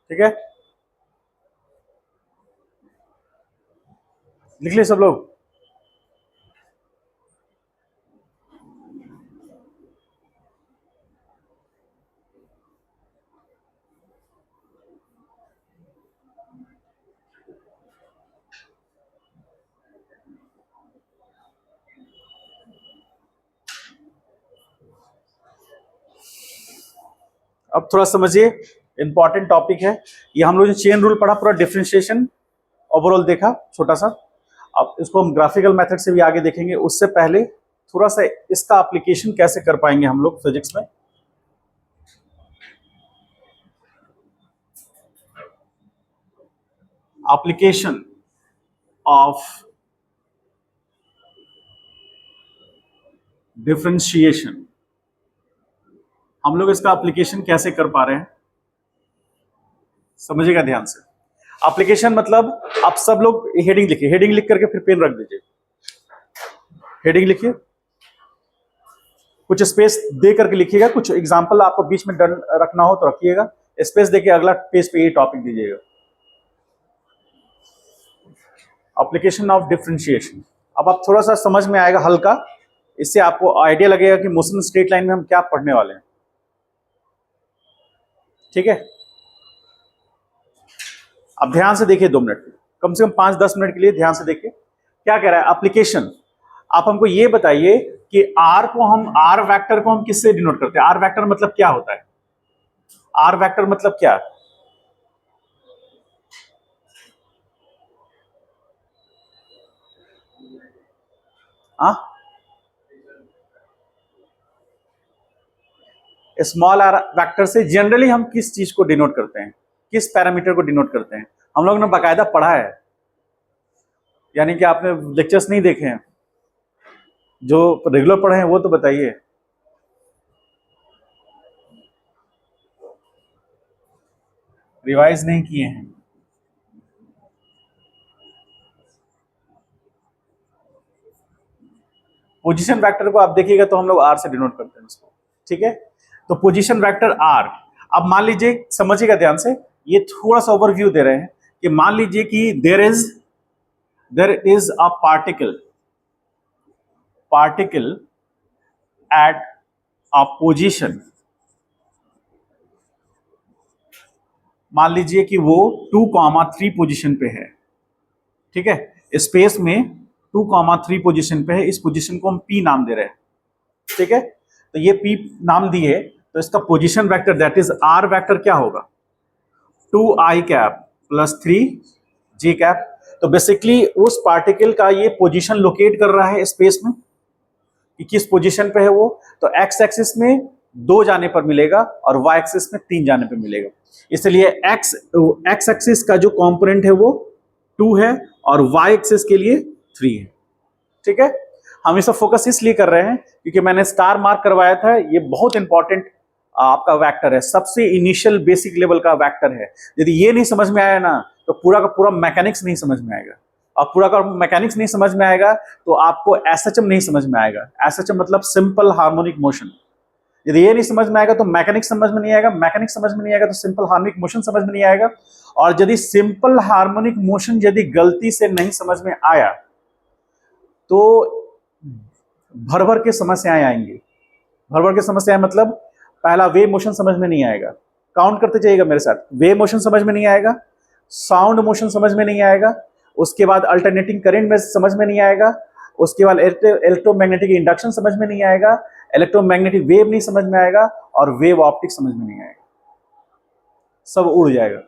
ठीक है, लिख लिए सब लोग? अब थोड़ा समझिए, इंपॉर्टेंट टॉपिक है ये। हम लोग जो चेन रूल पढ़ा, पूरा डिफरेंशिएशन ओवरऑल देखा छोटा सा। अब इसको हम ग्राफिकल मेथड से भी आगे देखेंगे। उससे पहले थोड़ा सा इसका एप्लीकेशन कैसे कर पाएंगे हम लोग फिजिक्स में। एप्लीकेशन ऑफ डिफरेंशिएशन, हम लोग इसका एप्लीकेशन कैसे कर पा रहे हैं, समझिएगा ध्यान से। एप्लीकेशन मतलब आप सब लोग हेडिंग लिखिए, हेडिंग लिख करके फिर पेन रख दीजिए। हेडिंग लिखिए, कुछ स्पेस दे करके लिखिएगा। कुछ एग्जांपल आपको बीच में डन रखना हो तो रखिएगा, स्पेस देके अगला पेज पे ये टॉपिक दीजिएगा। Application of differentiation. अब आप थोड़ा सा समझ में आएगा हल्का, इससे आपको आइडिया लगेगा कि मोशन स्ट्रेट लाइन में हम क्या पढ़ने वाले हैं। ठीक है, अब ध्यान से देखिए 2 मिनट, कम से कम 5-10 मिनट के लिए ध्यान से देखिए क्या कह रहा है एप्लीकेशन। आप हमको ये बताइए कि आर को हम, आर वेक्टर को हम किससे डिनोट करते हैं? आर वेक्टर मतलब क्या होता है? आर वेक्टर मतलब क्या? स्मॉल आर वेक्टर से जनरली हम किस चीज को डिनोट करते हैं, किस पैरामीटर को डिनोट करते हैं? हम लोग ने बाकायदा पढ़ा है, यानी कि आपने लेक्चर्स नहीं देखे हैं, जो रेगुलर पढ़े हैं वो तो बताइए। रिवाइज नहीं किए हैं? पोजीशन वेक्टर को आप देखिएगा तो हम लोग आर से डिनोट करते हैं उसको। ठीक है, तो पोजीशन वेक्टर आर। अब मान लीजिए, समझिएगा ध्यान से, ये थोड़ा सा ओवरव्यू दे रहे हैं कि मान लीजिए कि there is a particle at a position. मान लीजिए कि वो 2,3 पोजीशन पे है। ठीक है, स्पेस में 2,3 पोजीशन पे है। इस पोजीशन को हम पी नाम दे रहे हैं। ठीक है, तो ये पी नाम दिए, तो इसका position vector that is R vector क्या होगा? 2i cap plus 3j cap. तो बेसिकली उस पार्टिकल का ये पोजीशन लोकेट कर रहा है स्पेस में कि किस पोजीशन पे है वो। तो एक्स एक्सिस में 2 जाने पर मिलेगा और वाई एक्सिस में 3 जाने पर मिलेगा। इसलिए एक्स एक्सिस का जो कंपोनेंट है वो 2 है और वाई एक्सिस के लिए 3 है। ठीक है, हम इसे फोकस इसलिए कर रहे हैं क्योंकि मैंने स्टार मार्क करवाया था, ये बहुत इंपॉर्टेंट आपका वेक्टर है, सबसे इनिशियल बेसिक लेवल का वेक्टर है। यदि ये नहीं समझ में आया ना तो पूरा का पूरा मैकेनिक्स नहीं समझ में आएगा, और पूरा का मैकेनिक्स नहीं समझ में आएगा तो आपको एसएचएम नहीं समझ में आएगा। एसएचएम मतलब सिंपल हार्मोनिक मोशन। यदि ये नहीं समझ में आएगा तो मैकेनिक्स समझ में नहीं आएगा, मैकेनिक्स समझ में नहीं आएगा तो सिंपल हार्मोनिक मोशन समझ में नहीं आएगा। और यदि सिंपल हार्मोनिक मोशन यदि गलती से नहीं समझ में आया तो भर भर के समस्याएं आएंगी। भर भर के समस्या है मतलब पहला वेव मोशन समझ में नहीं आएगा, काउंट करते जाइएगा मेरे साथ। वेव मोशन समझ में नहीं आएगा, साउंड मोशन समझ में नहीं आएगा, उसके बाद अल्टरनेटिंग करंट में समझ में नहीं आएगा, उसके बाद इलेक्ट्रोमैग्नेटिक इंडक्शन समझ में नहीं आएगा, इलेक्ट्रोमैग्नेटिक वेव नहीं समझ में आएगा, और वेव ऑप्टिक समझ में नहीं आएगा, सब उड़ जाएगा।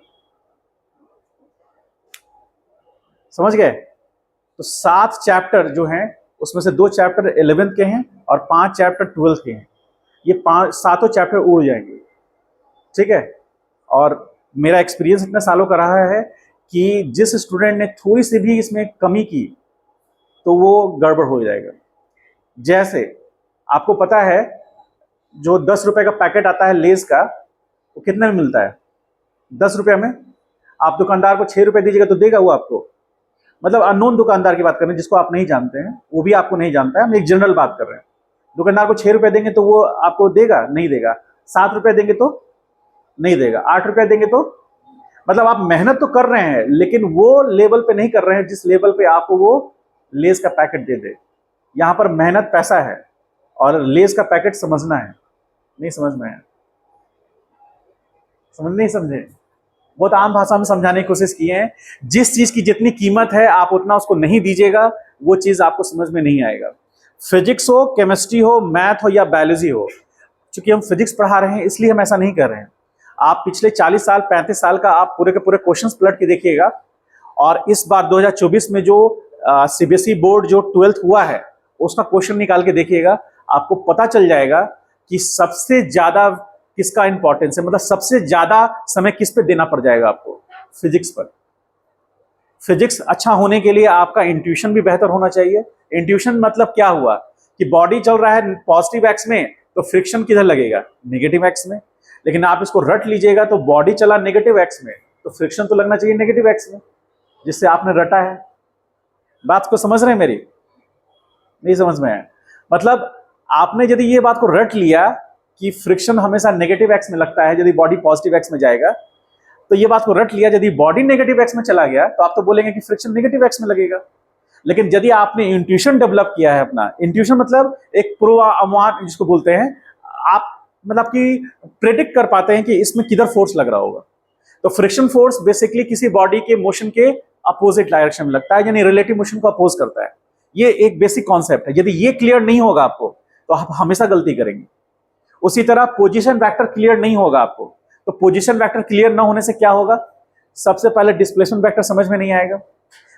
समझ गए? तो 7 चैप्टर जो हैं उसमें से 2 चैप्टर 11th के हैं और 5 चैप्टर 12th के हैं। ये 7 चैप्टर उड़ जाएंगे, ठीक है। और मेरा एक्सपीरियंस इतने सालों का रहा है कि जिस स्टूडेंट ने थोड़ी सी भी इसमें कमी की तो वो गड़बड़ हो जाएगा। जैसे आपको पता है जो 10 रुपए का पैकेट आता है लेस का, वो कितने में मिलता है? 10 रुपये में। आप दुकानदार को 6 रुपए दीजिएगा तो देगा वो आपको? मतलब अननोन दुकानदार की बात कर रहे हैं, जिसको आप नहीं जानते हैं, वो भी आपको नहीं जानता है, हम एक जनरल बात कर रहे हैं। दुकानदार को 6 रुपए देंगे तो वो आपको देगा? नहीं देगा। 7 रुपए देंगे तो नहीं देगा। 8 रुपए देंगे तो, मतलब आप मेहनत तो कर रहे हैं लेकिन वो लेवल पे नहीं कर रहे हैं जिस लेवल पे आपको वो लेस का पैकेट दे दे। यहां पर मेहनत पैसा है और लेस का पैकेट समझना है। नहीं समझ में है? समझ नहीं समझे? बहुत आम भाषा में समझाने की कोशिश की है। जिस चीज की जितनी कीमत है आप उतना उसको नहीं दीजिएगा, वो चीज आपको समझ में नहीं आएगा। फिजिक्स हो, केमिस्ट्री हो, मैथ हो या बायोलॉजी हो, चूंकि हम फिजिक्स पढ़ा रहे हैं इसलिए हम ऐसा नहीं कर रहे हैं। आप पिछले 40 साल 35 साल का आप पूरे के पूरे क्वेश्चंस पलट के देखिएगा, और इस बार 2024 में जो सीबीएसई बोर्ड जो 12th हुआ है उसका क्वेश्चन निकाल के देखिएगा, आपको पता चल जाएगा कि सबसे ज्यादा किसका इंपॉर्टेंस है, मतलब सबसे ज्यादा समय किस पे देना पड़ जाएगा आपको? फिजिक्स पर। फिजिक्स अच्छा होने के लिए आपका इंट्यूशन भी बेहतर होना चाहिए। इंट्यूशन मतलब क्या हुआ कि बॉडी चल रहा है पॉजिटिव एक्स में तो फ्रिक्शन किधर लगेगा? नेगेटिव एक्स में। लेकिन आप इसको रट लीजिएगा तो बॉडी चला नेगेटिव एक्स में तो फ्रिक्शन तो लगना चाहिए नेगेटिव एक्स में, जिससे आपने रटा है। बात को समझ रहे हैं मेरी? नहीं समझ में है? मतलब आपने यदि ये बात को रट लिया कि फ्रिक्शन हमेशा नेगेटिव एक्स में लगता है यदि बॉडी पॉजिटिव एक्स में जाएगा, तो ये बात को रट लिया, यदि बॉडी नेगेटिव एक्स में चला गया तो आप तो बोलेंगे कि फ्रिक्शन नेगेटिव एक्स में लगेगा। लेकिन यदि आपने इंट्यूशन डेवलप किया है अपना, इंट्यूशन मतलब एक पूर्वानुमान जिसको बोलते हैं, आप मतलब कि प्रेडिक्ट कर पाते हैं कि इसमें किधर फोर्स लग रहा होगा। तो फ्रिक्शन फोर्स बेसिकली किसी बॉडी के मोशन के अपोजिट डायरेक्शन में लगता है, यानी रिलेटिव मोशन को अपोज करता है। ये एक बेसिक कॉन्सेप्ट है। यदि ये क्लियर नहीं होगा आपको तो आप हमेशा गलती करेंगे। उसी तरह पोजीशन वेक्टर क्लियर नहीं होगा आपको, तो पोजीशन वेक्टर क्लियर ना होने से क्या होगा? सबसे पहले डिस्प्लेसमेंट वेक्टर समझ में नहीं आएगा।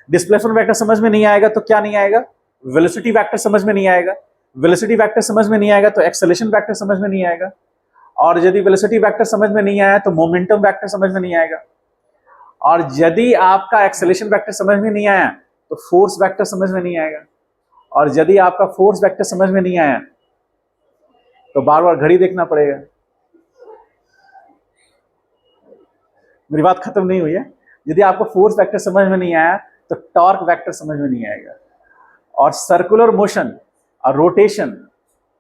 डिस्प्लेसमेंट वेक्टर समझ में नहीं आएगा तो क्या नहीं आएगा? वेलोसिटी वेक्टर समझ में नहीं आएगा। वेलोसिटी वेक्टर समझ में नहीं आएगा तो एक्सेलरेशन वेक्टर समझ में नहीं आएगा। और यदि वेलोसिटी वेक्टर समझ में नहीं आया तो मोमेंटम वेक्टर समझ में नहीं आएगा। और यदि आपका एक्सेलरेशन वेक्टर समझ में नहीं आया तो फोर्स वेक्टर समझ में नहीं आएगा। और यदि आपका फोर्स वेक्टर समझ में नहीं आया तो बार बार घड़ी देखना पड़ेगा। मेरी बात खत्म नहीं हुई है। यदि आपको फोर्स वेक्टर समझ में नहीं आया तो टॉर्क वेक्टर समझ में नहीं आएगा। और सर्कुलर मोशन और रोटेशन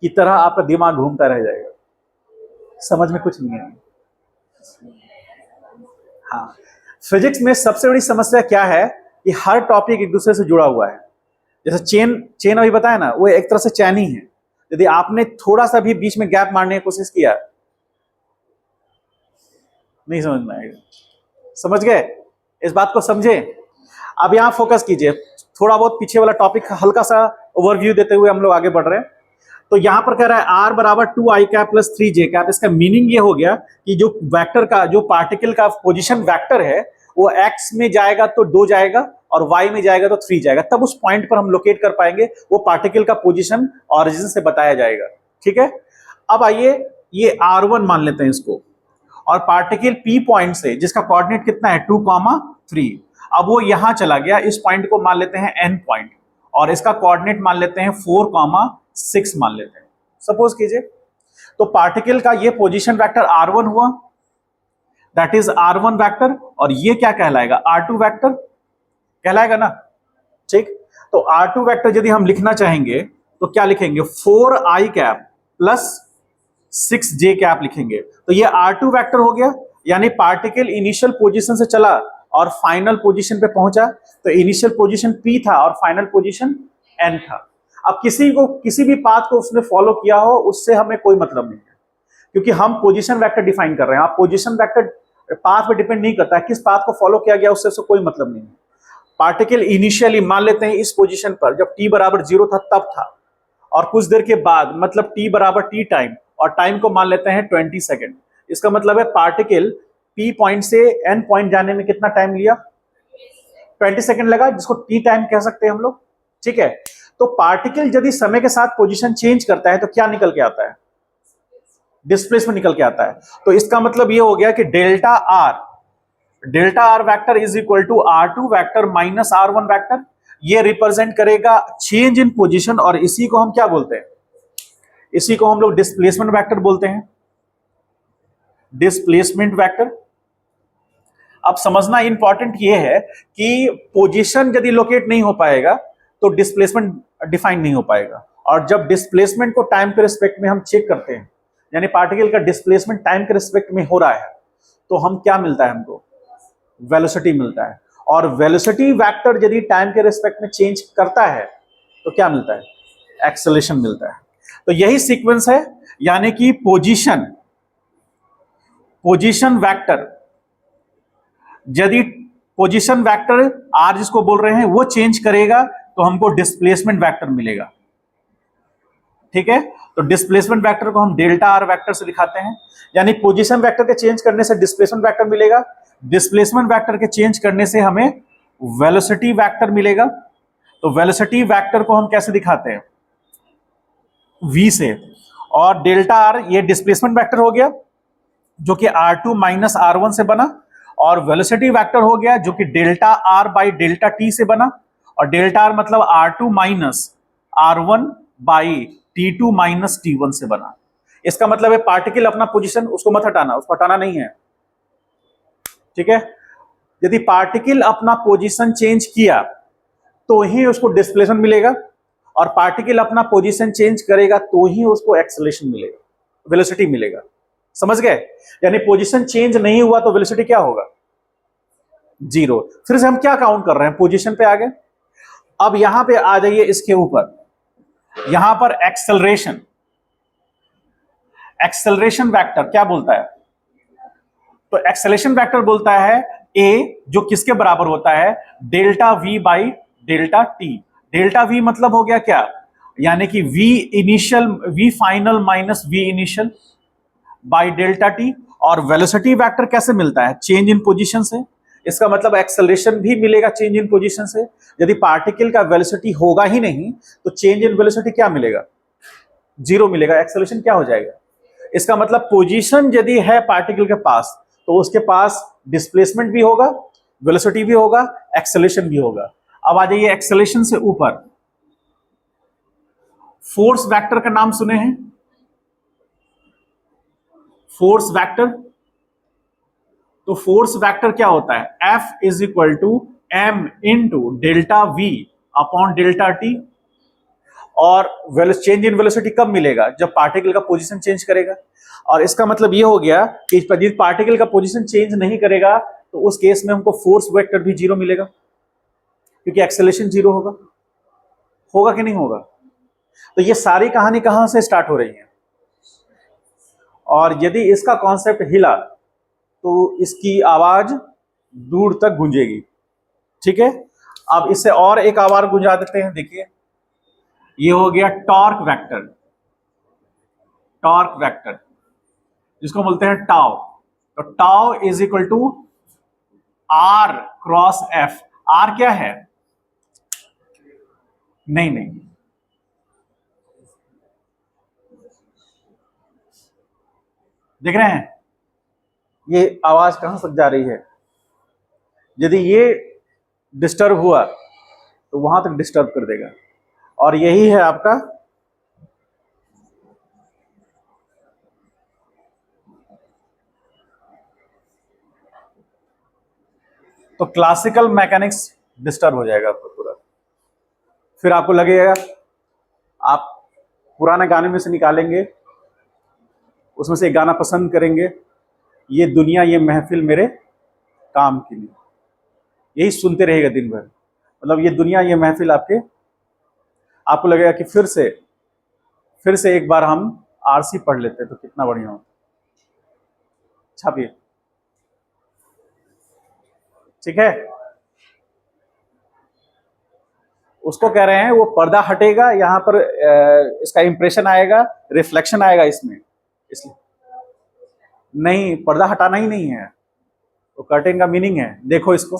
की तरह आपका दिमाग घूमता रह जाएगा, समझ में कुछ नहीं आएगा। हाँ, फिजिक्स में सबसे बड़ी समस्या क्या है कि हर टॉपिक एक दूसरे से जुड़ा हुआ है। जैसे चेन अभी बताया ना, वो एक तरह से चैन ही है। यदि आपने थोड़ा सा भी बीच में गैप मारने की कोशिश किया, नहीं समझ में आएगा। समझ गए? इस बात को समझे? अब यहां फोकस कीजिए। थोड़ा बहुत पीछे वाला टॉपिक हल्का सा ओवरव्यू देते हुए हम लोग आगे बढ़ रहे हैं। तो यहां पर कह रहा है r बराबर 2i cap plus 3j cap. इसका मीनिंग ये हो गया कि जो वेक्टर का, जो पार्टिकल का पोजीशन वेक्टर है वो x में जाएगा तो 2 जाएगा और y में जाएगा तो 3 जाएगा। तब उस पॉइंट पर हम लोकेट कर पाएंगे, वो पार्टिकल का पोजीशन ऑरिजिन से बताया जाएगा। ठीक है। अब आइए ये r1 मान लेते हैं इसको, और पार्टिकल p पॉइंट से जिसका कोऑर्डिनेट कितना है 2, 3, अब वो यहां चला गया। इस पॉइंट को मान लेते हैं n पॉइंट और इसका कोऑर्डिनेट मान लेते हैं 4, 6 मान लेते हैं। सपोज कीजिए तो पार्टिकल का ये पोजीशन वेक्टर r1 हुआ, दैट इज r1 वेक्टर, और ये क्या कहलाएगा? r2 वेक्टर कहलाएगा ना। ठीक, तो r2 वेक्टर यदि हम लिखना चाहेंगे तो क्या लिखेंगे? 4i cap plus 6j cap लिखेंगे। तो ये r2 वेक्टर हो गया, यानी पार्टिकल इनिशियल पोजीशन से चला और फाइनल पोजीशन पे पहुंचा। तो इनिशियल पोजीशन p था और फाइनल पोजीशन n था। अब किसी भी पाथ को उसने फॉलो किया हो उससे हमें कोई मतलब नहीं है, क्योंकि हम पोजीशन वेक्टर डिफाइन कर रहे हैं। आप पोजीशन वेक्टर पाथ पे डिपेंड नहीं करता है, किस पाथ को फॉलो किया गया उससे कोई मतलब नहीं है। पार्टिकल इनिशियली मान लेते हैं इस पोजीशन पर जब t बराबर 0 था तब था, और कुछ देर के बाद मतलब t बराबर t टाइम, और टाइम को मान लेते हैं 20 सेकेंड। इसका मतलब है पार्टिकल p पॉइंट से n पॉइंट जाने में कितना टाइम लिया, 20 सेकेंड लगा, जिसको t टाइम कह सकते हैं हम लोग। ठीक है, तो पार्टिकल यदि समय के साथ पोजीशन चेंज करता है तो क्या निकल के आता है, डिस्प्लेसमेंट निकल के आता है। तो इसका मतलब ये हो गया कि delta R vector is equal to R2 vector minus R1 vector. ये रिप्रेजेंट करेगा चेंज इन पोजीशन, और इसी को हम क्या बोलते हैं, इसी को हम लोग डिस्प्लेसमेंट वेक्टर बोलते हैं, डिस्प्लेसमेंट वेक्टर। अब समझना इंपॉर्टेंट ये है कि पोजीशन यदि लोकेट नहीं हो पाएगा तो डिस्प्लेसमेंट डिफाइन नहीं हो पाएगा, और जब डिस्प्लेसमेंट को टाइम के रिस्पेक्ट में हम चेक करते हैं, यानी पार्टिकल का डिस्प्लेसमेंट टाइम के रिस्पेक्ट में हो रहा है, तो हम क्या मिलता है, हमको वेलोसिटी मिलता है। और वेलोसिटी वेक्टर यदि टाइम के रिस्पेक्ट में चेंज करता है तो क्या मिलता है, एक्सेलरेशन मिलता है। तो यही सीक्वेंस है, यानी कि पोजीशन वेक्टर, यदि पोजीशन वेक्टर आर जिसको बोल रहे हैं वो चेंज करेगा तो हमको डिस्प्लेसमेंट वेक्टर मिलेगा। ठीक है, तो डिस्प्लेसमेंट वेक्टर को हम डेल्टा आर वेक्टर से दिखाते हैं, यानी पोजीशन वेक्टर के चेंज करने से डिस्प्लेसमेंट वेक्टर मिलेगा, डिस्प्लेसमेंट वेक्टर के चेंज करने से हमें वेलोसिटी वेक्टर मिलेगा। तो वेलोसिटी वेक्टर को हम कैसे दिखाते हैं, v से, और डेल्टा आर ये डिस्प्लेसमेंट वेक्टर हो गया जो कि R2 माइनस R1 से बना, और वेलोसिटी वेक्टर हो गया जो कि delta R by delta T से बना, और डेल्टा आर मतलब R2 minus R1 by T2 minus T1 से बना। इसका मतलब है पार्टिकल अपना पोजीशन उसको मत हटाना, उसको हटाना नहीं है। ठीक है, यदि पार्टिकल अपना पोजीशन चेंज किया तो ही उसको डिस्प्लेसमेंट मिलेगा, और पार्टिकल अपना पोजीशन चेंज करेगा तो ही उसको एक्सेलरेशन मिलेगा, वेलोसिटी मिलेगा। समझ गए, यानी पोजीशन चेंज नहीं हुआ तो वेलोसिटी क्या होगा, 0। फिर से हम क्या काउंट कर रहे हैं, पोजीशन पे आ गए। अब यहां पे आ जाइए इसके ऊपर, यहां पर एक्सेलरेशन वेक्टर क्या बोलता है, तो एक्सेलरेशन वेक्टर बोलता है ए, जो किसके बराबर होता है, delta V by delta T. Delta V मतलब हो गया क्या, यानी कि V final minus V initial by delta T. और वेलोसिटी वेक्टर कैसे मिलता है, चेंज इन पोजीशन से। इसका मतलब एक्सेलरेशन भी मिलेगा चेंज इन पोजीशन से। यदि पार्टिकल का वेलोसिटी होगा ही नहीं तो चेंज इन वेलोसिटी क्या मिलेगा, 0 मिलेगा, एक्सेलरेशन क्या हो जाएगा। इसका मतलब पोजीशन यदि है पार्टिकल के पास तो उसके पास डिस्प्लेसमेंट भी होगा, वेलोसिटी भी होगा, एक्सेलरेशन भी होगा। अब आ जाइए एक्सेलरेशन से ऊपर, फोर्स वेक्टर का नाम सुने हैं, फोर्स वेक्टर। तो फोर्स वेक्टर क्या होता है, F is equal to M into delta V upon delta T. और चेंज इन वेलोसिटी कब मिलेगा, जब पार्टिकल का पोजीशन चेंज करेगा। और इसका मतलब ये हो गया कि यदि पार्टिकल का पोजीशन चेंज नहीं करेगा तो उस केस में हमको फोर्स वेक्टर भी 0 मिलेगा, क्योंकि एक्सेलरेशन 0 होगा। होगा कि नहीं होगा। तो ये सारी कहानी कहां से स्टार्ट हो रही है, और यदि इसका कॉन्सेप्ट हिला तो इसकी आवाज दूर तक गूंजेगी। ठीक है, अब इससे और एक आवाज गुंजा देते हैं, देखिए ये हो गया टॉर्क वेक्टर, टॉर्क वेक्टर जिसको बोलते हैं टाउ। तो tau is equal to R cross F. R क्या है, नहीं, देख रहे हैं ये आवाज कहां तक जा रही है। यदि ये डिस्टर्ब हुआ तो वहां तक डिस्टर्ब कर देगा, और यही है आपका तो क्लासिकल मैकेनिक्स डिस्टर्ब हो जाएगा आपको पूरा। फिर आपको लगेगा आप पुराने गाने में से निकालेंगे, उसमें से एक गाना पसंद करेंगे, ये दुनिया ये महफिल मेरे काम के लिए, यही सुनते रहेगा दिन भर। मतलब ये दुनिया ये महफिल आपको लगेगा कि फिर से एक बार हम आरसी पढ़ लेते तो कितना बढ़िया हो। छापिए, ठीक है। उसको कह रहे हैं वो पर्दा हटेगा, यहां पर इसका इंप्रेशन आएगा, रिफ्लेक्शन आएगा इसमें, इसलिए नहीं, पर्दा हटाना ही नहीं है, वो कर्टेन का मीनिंग है। देखो इसको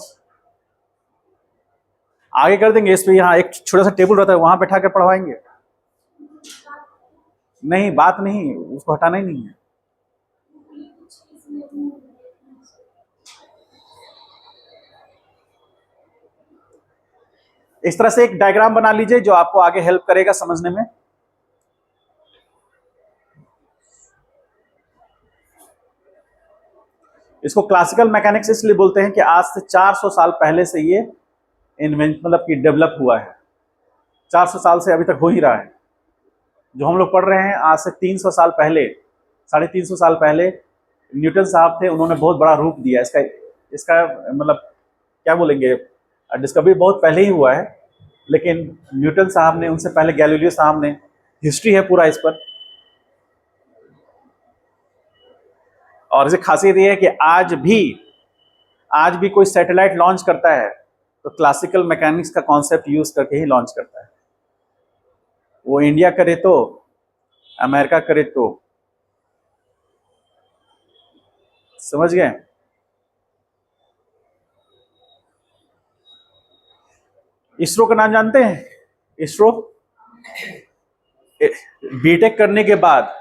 आगे कर देंगे, इस पे यहाँ एक छोटा सा टेबल रहता है, वहां बैठा कर पढ़वाएंगे। नहीं, बात नहीं, उसको हटाना ही नहीं है। इस तरह से एक डायग्राम बना लीजिए जो आपको आगे हेल्प करेगा समझने में। इसको क्लासिकल मैकेनिक्स इसलिए बोलते हैं कि आज से 400 साल पहले से ये इन्वेंट मतलब कि डेवलप हुआ है। 400 साल से अभी तक हो ही रहा है। जो हम लोग पढ़ रहे हैं आज से 300 साल पहले, 350 साल पहले न्यूटन साहब थे, उन्होंने बहुत बड़ा रूप दिया इसका। इसका मतलब क्या बोलेंगे, डिस्कवरी बहुत पहले ही हुआ है, लेकिन न्यूटन साहब ने, उनसे पहले गैलीलियो साहब ने, हिस्ट्री है पूरा इस पर। और इसे खासियत ये है कि आज भी कोई सैटेलाइट लॉन्च करता है तो क्लासिकल मैकेनिक्स का कॉन्सेप्ट यूज करके ही लॉन्च करता है। वो इंडिया करे तो, अमेरिका करे तो, समझ गए। इसरो का नाम जानते हैं? इसरो बीटेक करने के बाद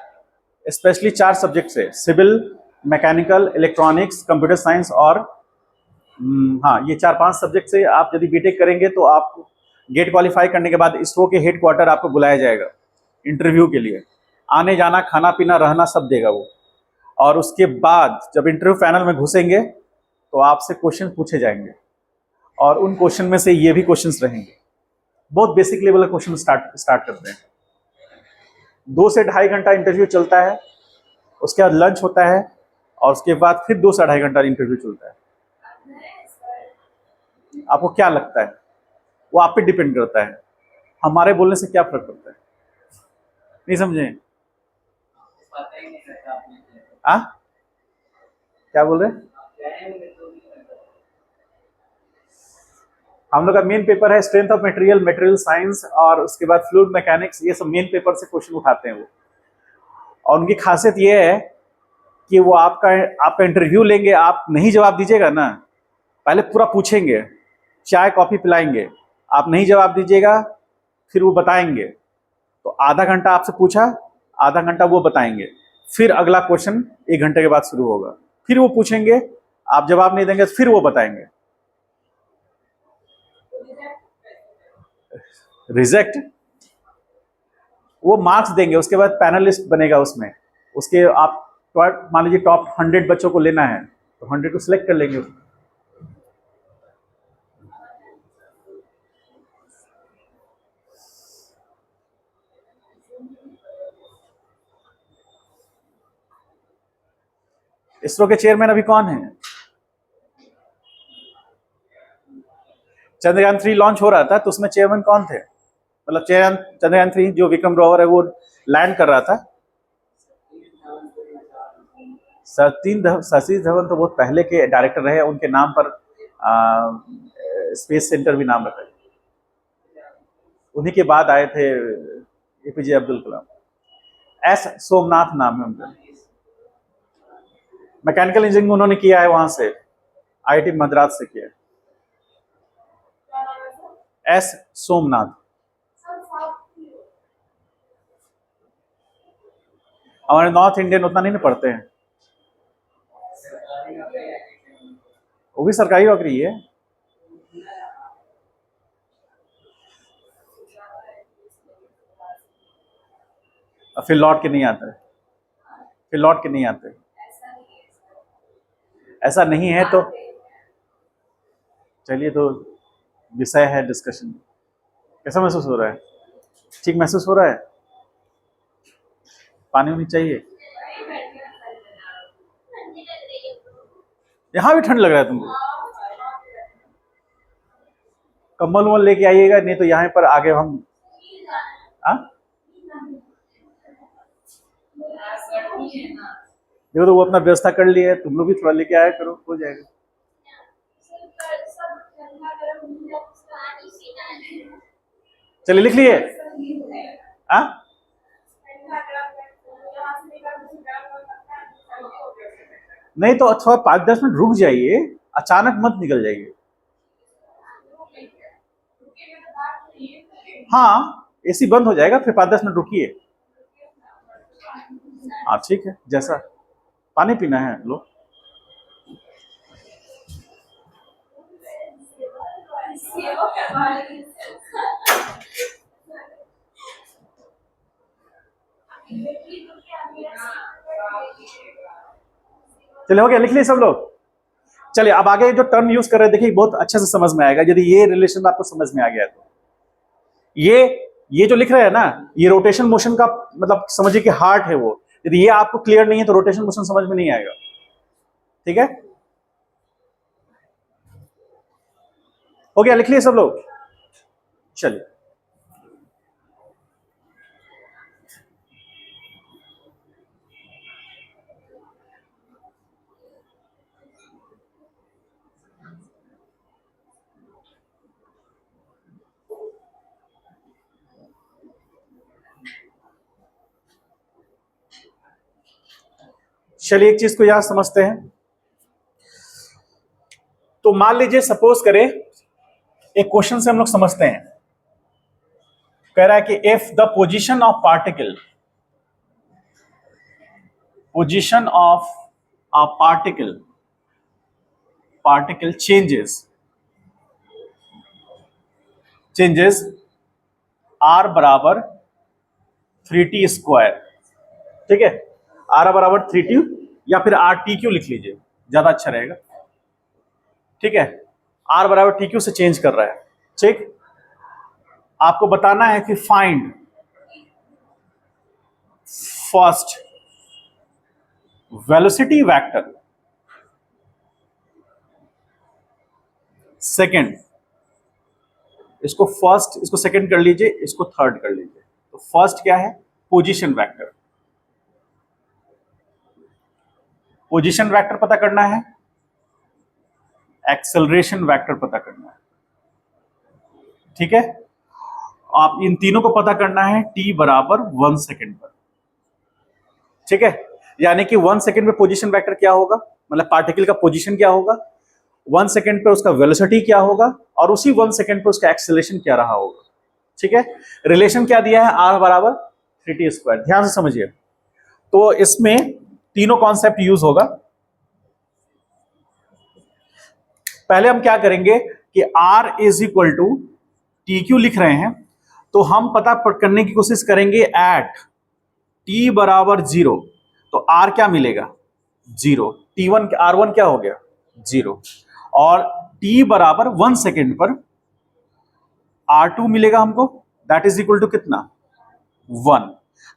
स्पेशली 4 सब्जेक्ट से, civil, mechanical, electronics, computer science और हाँ, ये 4-5 सब्जेक्ट से आप यदि बीटेक करेंगे तो आप गेट क्वालिफाई करने के बाद इसरो के हेडक्वार्टर आपको बुलाया जाएगा इंटरव्यू के लिए। आने जाना, खाना पीना, रहना सब देगा वो। और उसके बाद जब इंटरव्यू पैनल में घुसेंगे तो आपसे क्वेश्चन पूछे जाएंगे, और उन क्वेश्चन में से ये भी क्वेश्चंस रहेंगे। बहुत बेसिक लेवल का क्वेश्चन स्टार्ट करते हैं। 2 से 2.5 घंटा इंटरव्यू चलता है, उसके बाद लंच होता है, और उसके बाद फिर 2 से 2.5 घंटा इंटरव्यू चलता है। आपको क्या लगता है? वो आप पे डिपेंड करता है। हमारे बोलने से क्या फर्क पड़ता है? नहीं समझे? आ? क्या बोल रहे? हम लोग का मेन पेपर है strength of material, material science, और उसके बाद फ्लूइड मैकेनिक्स। ये सब मेन पेपर से क्वेश्चन उठाते हैं वो। और उनकी खासियत ये है कि वो आपका इंटरव्यू लेंगे, आप नहीं जवाब दीजिएगा ना, पहले पूरा पूछेंगे, चाय कॉफी पिलाएंगे, आप नहीं जवाब दीजिएगा फिर वो बताएंगे। तो आधा घंटा आपसे पूछा, आधा घंटा वो बताएंगे, फिर अगला क्वेश्चन 1 घंटे के बाद शुरू होगा, फिर वो पूछेंगे, आप जवाब नहीं देंगे फिर वो बताएंगे। रिजेक्ट वो मार्क्स देंगे, उसके बाद पैनलिस्ट बनेगा उसमें, उसके आप मान लीजिए टॉप 100 बच्चों को लेना है तो 100 को सिलेक्ट कर लेंगे। इसरो के चेयरमैन अभी कौन है? चंद्रयान 3 लॉन्च हो रहा था तो उसमें चेयरमैन कौन थे? मतलब चंद्रयान 3 जो विक्रम रोवर है वो लैंड कर रहा था, सतीश धवन तो बहुत पहले के डायरेक्टर रहे, उनके नाम पर स्पेस सेंटर भी नाम रखा है। उन्हीं के बाद आए थे एपीजे अब्दुल कलाम। एस सोमनाथ नाम है उनका। मैकेनिकल इंजीनियरिंग उन्होंने किया है वहां से, आईआईटी मद्रास से किया है। एस सोमनाथ। हमारे नॉर्थ इंडियन उतना नहीं ना पढ़ते हैं, वो भी सरकारी नौकरी है। फिर लौट के नहीं आते, फिर लौट के नहीं आते। ऐसा नहीं है तो चलिए, तो विषय है डिस्कशन। कैसा महसूस हो रहा है? ठीक महसूस हो रहा है? पानी होनी चाहिए। यहाँ भी ठंड लग रहा है तुमको? कंबल उम्बल लेके आइएगा, नहीं तो यहाँ पर आगे हम हाँ देखो, तो वो अपना व्यवस्था कर लिया है, तुम लोग भी थोड़ा लेके आया करो, हो जाएगा। चलिए लिख लिए। हाँ नहीं तो थोड़ा 5-10 मिनट रुक जाइए, अचानक मत निकल जाइए। हाँ एसी बंद हो जाएगा, फिर 5-10 मिनट रुकिए। हाँ ठीक है, जैसा पानी पीना है लो। चलिए हो गया, लिख लिए सब लोग। चलिए अब आगे जो टर्म यूज कर रहे हैं देखिए, बहुत अच्छे से समझ में आएगा यदि ये रिलेशन आपको समझ में आ गया तो। ये जो लिख रहे हैं ना, ये रोटेशन मोशन का मतलब समझिए कि हार्ट है वो। यदि ये आपको क्लियर नहीं है तो रोटेशन मोशन समझ में नहीं आएगा। ठीक है, हो गया, लिख लिए सब लोग। चलिए चलिए एक चीज को यहां समझते हैं। तो मान लीजिए, सपोज करें, एक क्वेश्चन से हम लोग समझते हैं। कह रहा है कि if the position of particle a particle changes are बराबर 3t स्क्वायर। ठीक है, आर बराबर 3t या फिर आर टी क्यू लिख लीजिए, ज्यादा अच्छा रहेगा। ठीक है, आर बराबर टी क्यू से चेंज कर रहा है। ठीक, आपको बताना है कि find first velocity vector, second, इसको फर्स्ट, इसको सेकंड कर लीजिए, इसको थर्ड कर लीजिए। तो फर्स्ट क्या है? Position vector. पोजीशन वेक्टर पता करना है, एक्सेलरेशन वेक्टर पता करना है। ठीक है, आप इन तीनों को पता करना है t बराबर 1 सेकेंड पर। ठीक है, यानी कि 1 सेकेंड में पोजीशन वेक्टर क्या होगा, मतलब पार्टिकल का पोजीशन क्या होगा, 1 सेकेंड पे उसका वेलोसिटी क्या होगा, और उसी 1 सेकेंड पे उसका एक्सेलरेशन क्या रहा होगा। ठीक है, रिलेशन क्या दिया है, r बराबर 3t स्क्वायर। ध्यान से समझिए, तो इसमें तीनों कॉन्सेप्ट यूज होगा। पहले हम क्या करेंगे कि r is equal to T Q लिख रहे हैं, तो हम पता करने की कोशिश करेंगे एट t बराबर 0, तो r क्या मिलेगा, 0। t1 r1 क्या हो गया, 0। और t बराबर 1 सेकेंड पर r2 मिलेगा हमको, दैट इज इक्वल टू कितना, 1।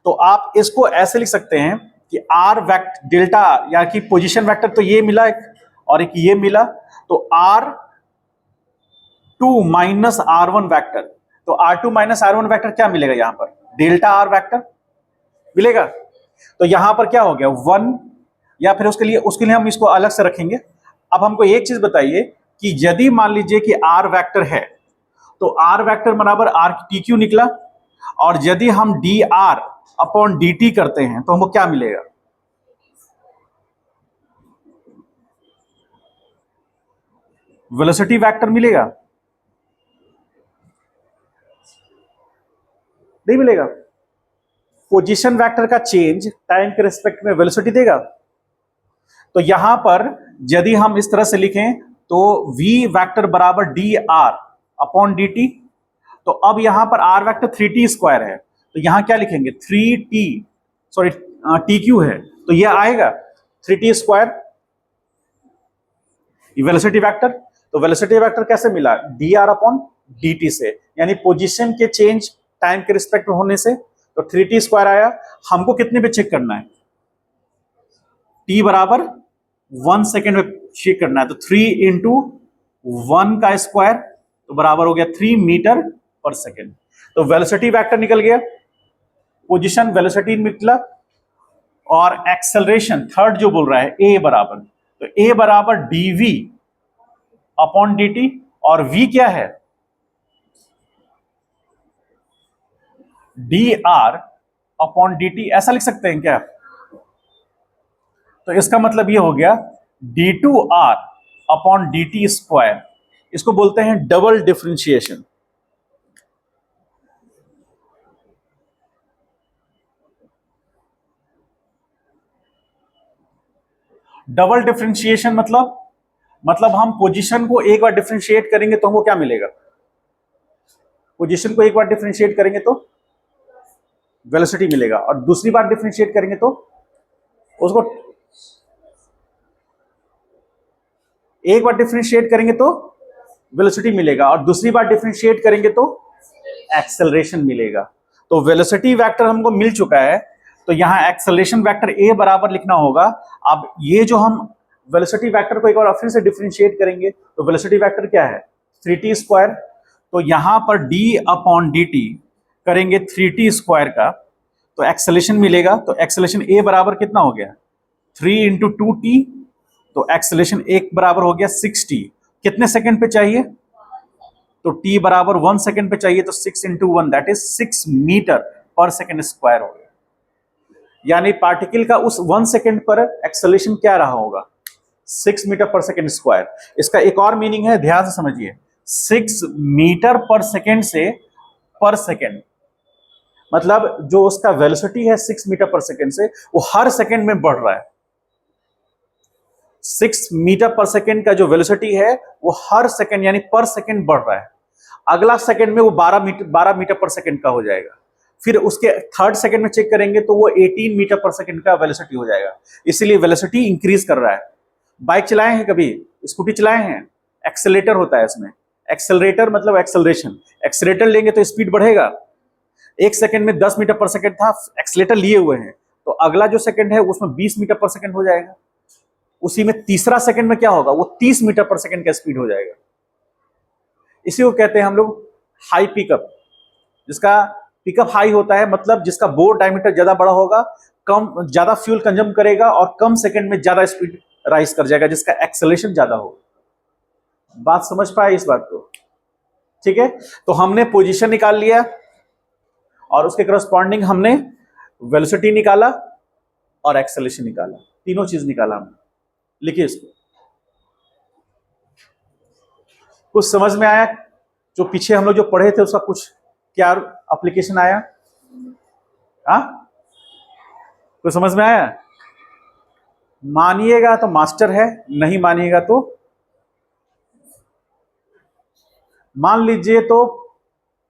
तो आप इसको ऐसे लिख सकते हैं कि r वेक्ट डेल्टा या कि पोजीशन वेक्टर तो ये मिला एक, और एक ये मिला, तो r2 माइनस r1 वेक्टर, तो r2 माइनस r1 वेक्टर क्या मिलेगा, यहां पर डेल्टा r वेक्टर मिलेगा। तो यहां पर क्या हो गया, 1, या फिर उसके लिए हम इसको अलग से रखेंगे। अब हमको एक चीज बताइए कि यदि मान लीजिए कि r वेक्टर है, तो r वेक्टर बराबर r टी क्यू निकला, और यदि हम D R upon D T करते हैं तो हमको क्या मिलेगा, वेलोसिटी वेक्टर मिलेगा, नहीं मिलेगा। पोजीशन वेक्टर का चेंज टाइम के रिस्पेक्ट में वेलोसिटी देगा। तो यहां पर यदि हम इस तरह से लिखें तो v वेक्टर बराबर D R upon D T, तो अब यहां पर r वेक्टर 3t स्क्वायर है, तो यहां क्या लिखेंगे, 3t, सॉरी टी क्यू है, तो यह आएगा 3t स्क्वायर, वेलोसिटी वेक्टर। तो वेलोसिटी वेक्टर कैसे मिला, D R upon D T से, यानी पोजीशन के चेंज टाइम के रिस्पेक्ट में होने से, तो 3t स्क्वायर आया। हमको कितने पे चेक करना है, t बराबर 1 सेकेंड में चेक करना है, तो 3 इंटू 1 का स्क्वायर, तो बराबर हो गया 3 मीटर पर सेकेंड। तो वेलोसिटी वेक्टर निकल गया, पोजीशन वेलोसिटी निकला, और एक्सेलरेशन थर्ड जो बोल रहा है ए बराबर, तो ए बराबर dv अपॉन dt, और v क्या है dr अपॉन dt, ऐसा लिख सकते हैं क्या? तो इसका मतलब ये हो गया d2r अपॉन dt स्क्वायर, इसको बोलते हैं डबल डिफरेंशिएशन। डबल डिफरेंशिएशन मतलब हम पोजीशन को एक बार डिफरेंशिएट करेंगे तो हमको क्या मिलेगा? पोजीशन को एक बार डिफरेंशिएट करेंगे तो वेलोसिटी मिलेगा, और दूसरी बार डिफरेंशिएट करेंगे तो उसको, एक बार डिफरेंशिएट करेंगे तो वेलोसिटी मिलेगा और दूसरी बार डिफरेंशिएट करेंगे तो एक्सेलरेशन मिलेगा। तो वेलोसिटी वेक्टर हमको मिल चुका है, तो यहां एक्सेलरेशन वेक्टर ए बराबर लिखना होगा। अब ये जो हम वेलोसिटी वेक्टर को एक बार फिर से डिफरेंशिएट करेंगे तो वेलोसिटी वेक्टर क्या है 3t स्क्वायर, तो यहां पर d अपॉन dt करेंगे 3t स्क्वायर का, तो एक्सेलरेशन मिलेगा। तो एक्सेलरेशन ए बराबर कितना हो गया 3 इंटू 2t, तो एक्सेलरेशन एक बराबर हो गया 6t। कितने सेकंड पे चाहिए? तो t बराबर 1 सेकंड पे चाहिए, तो 6 इंटू 1 दैट इज 6 मीटर पर सेकंड स्क्वायर हो गया। यानी पार्टिकल का उस 1 सेकंड पर एक्सेलरेशन क्या रहा होगा 6 मीटर पर सेकंड स्क्वायर। इसका एक और मीनिंग है, ध्यान से समझिए, 6 मीटर पर सेकंड से पर सेकंड, मतलब जो उसका वेलोसिटी है 6 मीटर पर सेकंड से, वो हर सेकंड में बढ़ रहा है। 6 मीटर पर सेकंड का जो वेलोसिटी है वो हर सेकंड यानी पर सेकंड बढ़ रहा है। अगला सेकंड में वो 12 मीटर पर सेकंड का हो जाएगा, फिर उसके थर्ड सेकंड में चेक करेंगे तो वो 18 मीटर पर सेकंड का वेलोसिटी हो जाएगा। इसीलिए वेलोसिटी इंक्रीज कर रहा है। बाइक चलाए हैं कभी, स्कूटी चलाए हैं, एक्सेलेरेटर होता है इसमें, एक्सेलरेटर मतलब एक्सेलरेशन, एक्सेलरेटर लेंगे तो स्पीड बढ़ेगा। एक सेकंड में 10 मीटर पर सेकंड था, एक्सेलेरेटर लिए हुए हैं, तो अगला जो सेकंड है उसमें 20 मीटर पर सेकंड हो जाएगा। उसी में तीसरा सेकंड में क्या होगा, वो 30 मीटर पर सेकंड का स्पीड हो जाएगा। इसी को कहते हैं हम लोग हाई पिकअप। जिसका पिकअप हाई होता है मतलब जिसका बोर डायमीटर ज्यादा बड़ा होगा, कम ज्यादा फ्यूल कंज्यूम करेगा और कम सेकंड में ज्यादा स्पीड राइज कर जाएगा, जिसका एक्सेलरेशन ज्यादा होगा। बात समझ पाए इस बात को? ठीक है, तो हमने पोजीशन निकाल लिया और उसके करस्पॉन्डिंग हमने वेलोसिटी निकाला और एक्सेलरेशन निकाला, तीनों चीज निकाला हमने। लिखिए इसको। कुछ समझ में आया? जो पीछे हम लोग जो पढ़े थे उसका कुछ क्या एप्लीकेशन आया? हाँ, कुछ समझ में आया? मानिएगा तो मास्टर है, नहीं मानिएगा तो मान लीजिए तो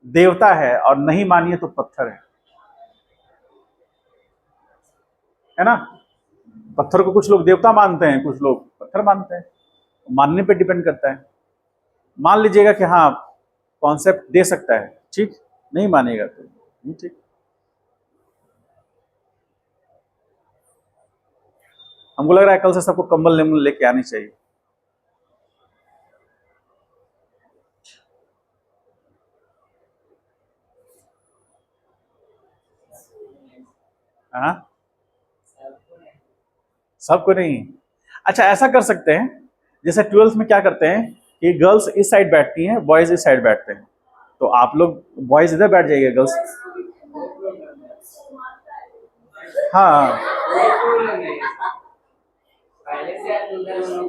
देवता है, और नहीं मानिए तो पत्थर है ना। पत्थर को कुछ लोग देवता मानते हैं, कुछ लोग पत्थर मानते हैं, मानने पे डिपेंड करता है। मान लीजिएगा कि हाँ कॉन्सेप्ट दे सकता है, ठीक, नहीं मानेगा तो नहीं, ठीक। हमको लग रहा है कल से सबको कंबल लेके आनी चाहिए। हाँ, सबको नहीं। अच्छा, ऐसा कर सकते हैं, जैसे 12th में क्या करते हैं कि गर्ल्स इस साइड बैठती हैं, बॉयज इस साइड बैठते हैं, तो आप लोग बॉयज इधर बैठ जाइए, गर्ल्स। हाँ,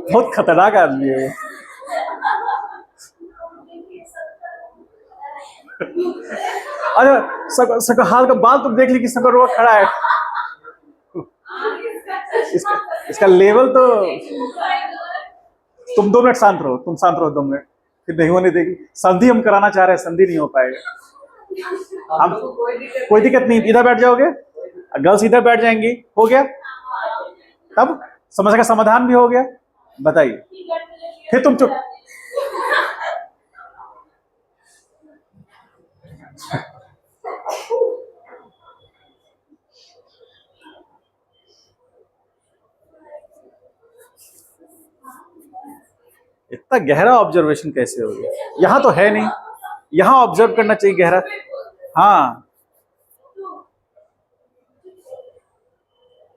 बहुत खतरनाक आदमी है। अरे सको हाल का बाल तुम देख ली कि सको रोक खड़ा है। इसका लेवल तो, तुम 2 मिनट शांत रहो, तुम शांत रहो 2 मिनट, फिर नहीं होने देगी। संधि हम कराना चाह रहे हैं, संधि नहीं हो पाएगा। हम कोई दिक्कत नहीं, इधर बैठ जाओगे, गर्ल्स इधर बैठ जाएंगी, हो गया, तब समस्या का समाधान भी हो गया। बताइए, फिर तुम चुप। इतना गहरा ऑब्जर्वेशन कैसे हो गया? यहां तो है नहीं, यहां ऑब्जर्व करना चाहिए गहरा। हाँ,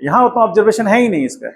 यहाँ उतना ऑब्जर्वेशन है ही नहीं इसका।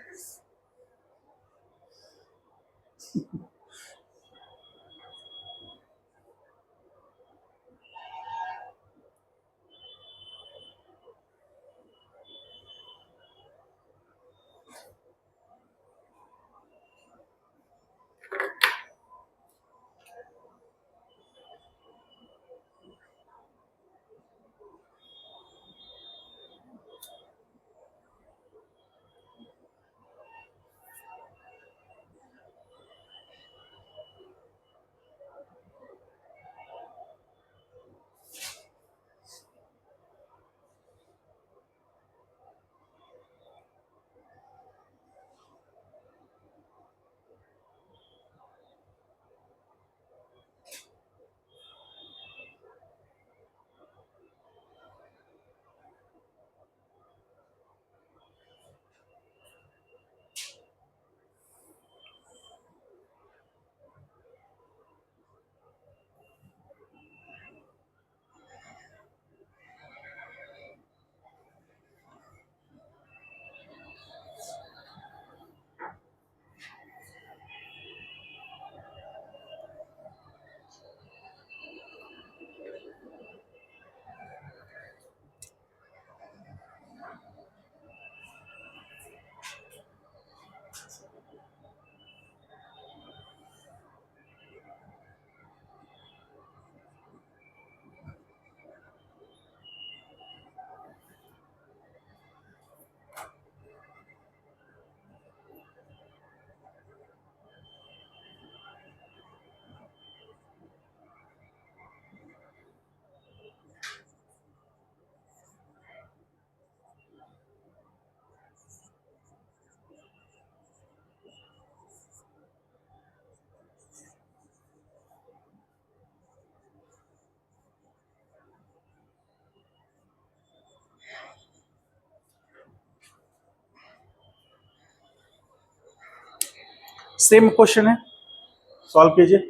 सेम क्वेश्चन है, सॉल्व कीजिए।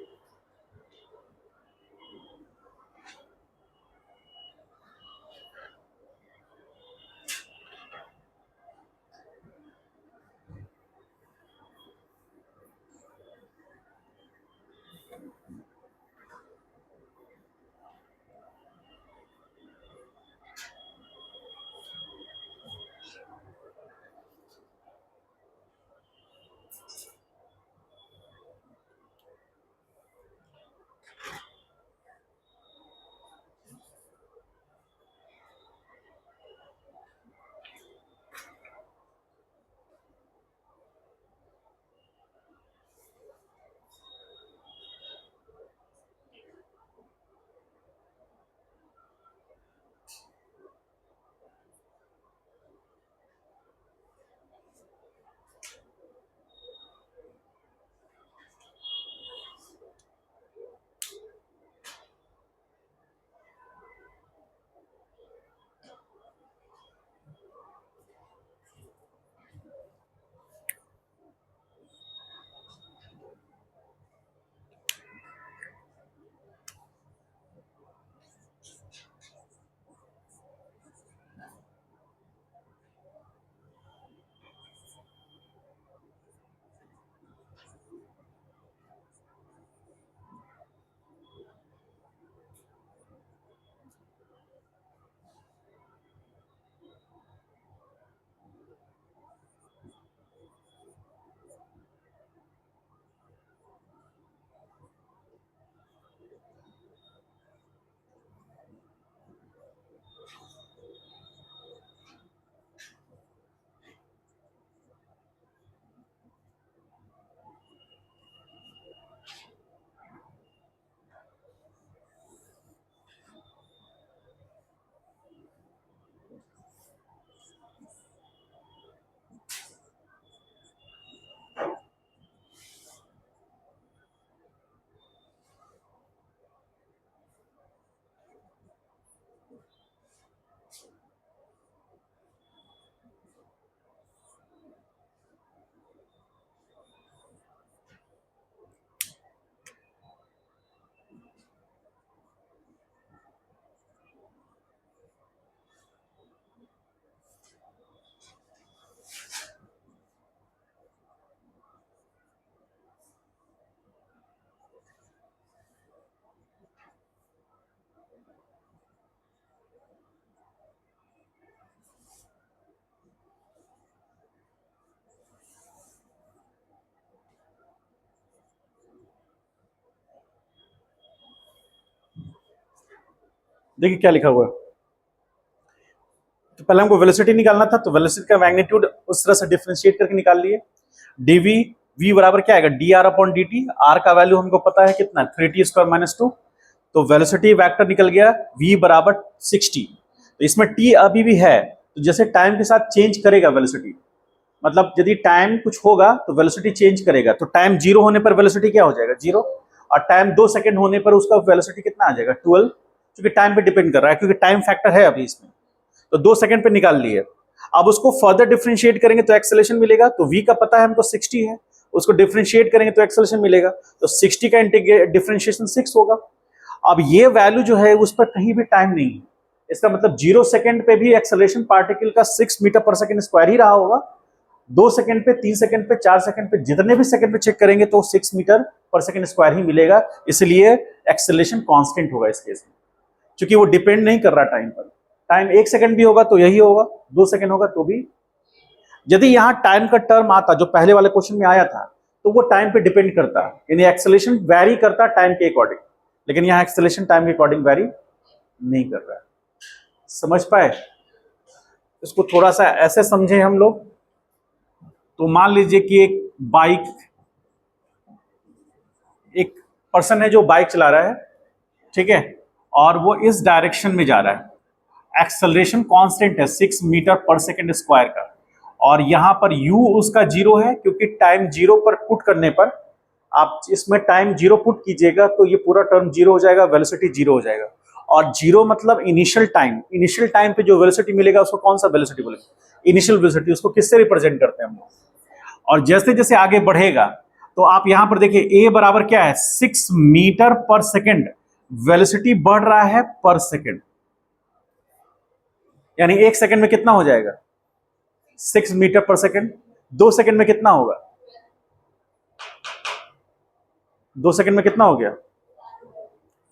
देखिए क्या लिखा हुआ है। तो पहले हमको वेलोसिटी निकालना था, तो वेलोसिटी का मैग्नीट्यूड उस तरह से डिफरेंशिएट करके निकाल लिए। डीवी वी बराबर क्या आएगा, D R upon D T. R का वैल्यू हमको पता है कितना, 3t² माइनस 2। तो वेलोसिटी वेक्टर निकल गया v बराबर 60। तो इसमें t अभी भी है, तो जैसे टाइम के साथ चेंज करेगा वेलोसिटी, मतलब यदि टाइम कुछ होगा तो वेलोसिटी चेंज करेगा। तो टाइम 0 होने पर वेलोसिटी क्या हो जाएगा, 0। और टाइम 2 सेकंड होने पर उसका वेलोसिटी कितना आ जाएगा, 12, क्योंकि टाइम पे डिपेंड कर रहा है, क्योंकि टाइम फैक्टर है अभी इसमें। तो 2 सेकंड पे निकाल लिए। अब उसको फर्दर डिफरेंशिएट करेंगे तो एक्सेलरेशन मिलेगा। तो v का पता है हमको 60 है, उसको डिफरेंशिएट करेंगे तो एक्सेलरेशन मिलेगा। तो 60 का डिफरेंशिएशन 6 होगा। अब ये वैल्यू जो है उस पर कहीं भी टाइम नहीं है, इसका मतलब 0 सेकंड पे भी एक्सेलरेशन पार्टिकल का 6 मीटर पर सेकंड स्क्वायर ही रहा होगा। 2 सेकंड पे, 3 सेकंड पे, 4 सेकंड पे, जितने भी सेकंड पे चेक करेंगे तो 6 मीटर पर सेकंड स्क्वायर ही मिलेगा। इसलिए एक्सेलरेशन कांस्टेंट होगा इस केस में, क्योंकि वो डिपेंड नहीं कर रहा टाइम पर। टाइम 1 सेकंड भी होगा तो यही होगा, 2 सेकंड होगा तो भी। यदि यहां टाइम का टर्म आता जो पहले वाले क्वेश्चन में आया था, तो वो टाइम पे डिपेंड करता, यानी एक्सेलरेशन वैरी करता टाइम के अकॉर्डिंग, लेकिन यहां एक्सेलरेशन टाइम के अकॉर्डिंग वैरी नहीं कर रहा है। समझ पाए? इसको थोड़ा सा ऐसे समझे हम लोग। तो मान लीजिए कि एक पर्सन है जो बाइक चला रहा है, ठीक है, और वो इस डायरेक्शन में जा रहा है। एक्सेलरेशन कांस्टेंट है 6 मीटर पर सेकंड स्क्वायर का, और यहां पर u उसका 0 है, क्योंकि टाइम 0 पर पुट करने पर, आप इसमें टाइम 0 पुट कीजिएगा तो ये पूरा टर्म 0 हो जाएगा, वेलोसिटी 0 हो जाएगा। और 0 मतलब इनिशियल टाइम पे जो वेलोसिटी मिलेगा उसको कौन सा वेलोसिटी बोलेंगे, इनिशियल वेलोसिटी। उसको किससे रिप्रेजेंट करते हैं हम लोग। और जैसे जैसे आगे बढ़ेगा तो आप यहां पर देखिए a बराबर क्या है, 6 मीटर पर सेकंड। वेलोसिटी बढ़ रहा है पर सेकंड, यानी 1 सेकंड में कितना हो जाएगा, 6 मीटर पर सेकंड। 2 सेकंड में कितना होगा, 2 सेकंड में कितना हो गया,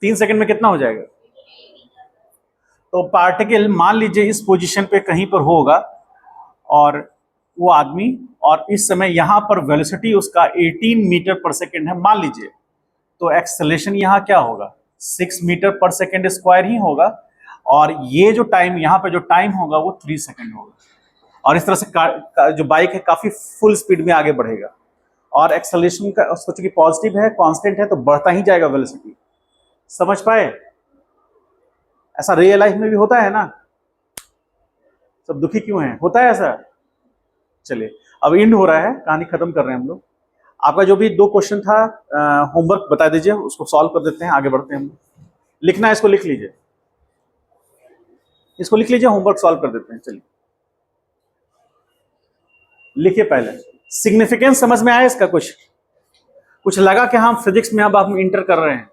3 सेकंड में कितना हो जाएगा। तो पार्टिकल मान लीजिए इस पोजीशन पे कहीं पर होगा, और वो आदमी, और इस समय यहां पर वेलोसिटी उसका 18 मीटर पर सेकंड है मान लीजिए, तो एक्सेलरेशन यहां क्या होगा, 6 मीटर पर सेकंड स्क्वायर ही होगा। और ये जो टाइम यहां पे जो टाइम होगा वो 3 सेकंड होगा। और इस तरह से जो बाइक है काफी फुल स्पीड में आगे बढ़ेगा। और एक्सेलरेशन का उसको चूंकि पॉजिटिव है, कांस्टेंट है, तो बढ़ता ही जाएगा वेलोसिटी। समझ पाए? ऐसा रियल लाइफ में भी होता है ना। सब दुखी क्यों है, होता है ऐसा। चलिए अब इंड हो रहा है, कहानी खत्म कर रहे हैं हम लोग। आपका जो भी 2 क्वेश्चन था होमवर्क बता दीजिए, उसको सॉल्व कर देते हैं, आगे बढ़ते हैं हम। लिखना है इसको, लिख लीजिए, इसको लिख लीजिए, होमवर्क सॉल्व कर देते हैं। चलिए लिखिए पहले। सिग्निफिकेंस समझ में आया इसका, कुछ लगा कि हम फिजिक्स में अब हम इंटर कर रहे हैं,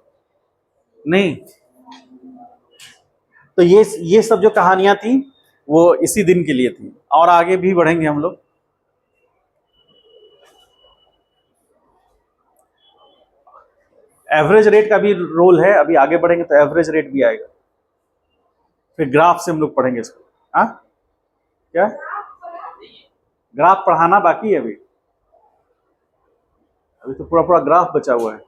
नहीं। तो ये सब जो कहानियां थी वो इसी दिन के लिए थी, और आगे भी बढ़ेंगे हम लोग। एवरेज रेट का भी रोल है, अभी आगे बढ़ेंगे तो एवरेज रेट भी आएगा। फिर ग्राफ से हम लोग पढ़ेंगे इसको। हाँ क्या, ग्राफ पढ़ाना बाकी है अभी तो पूरा पूरा ग्राफ बचा हुआ है।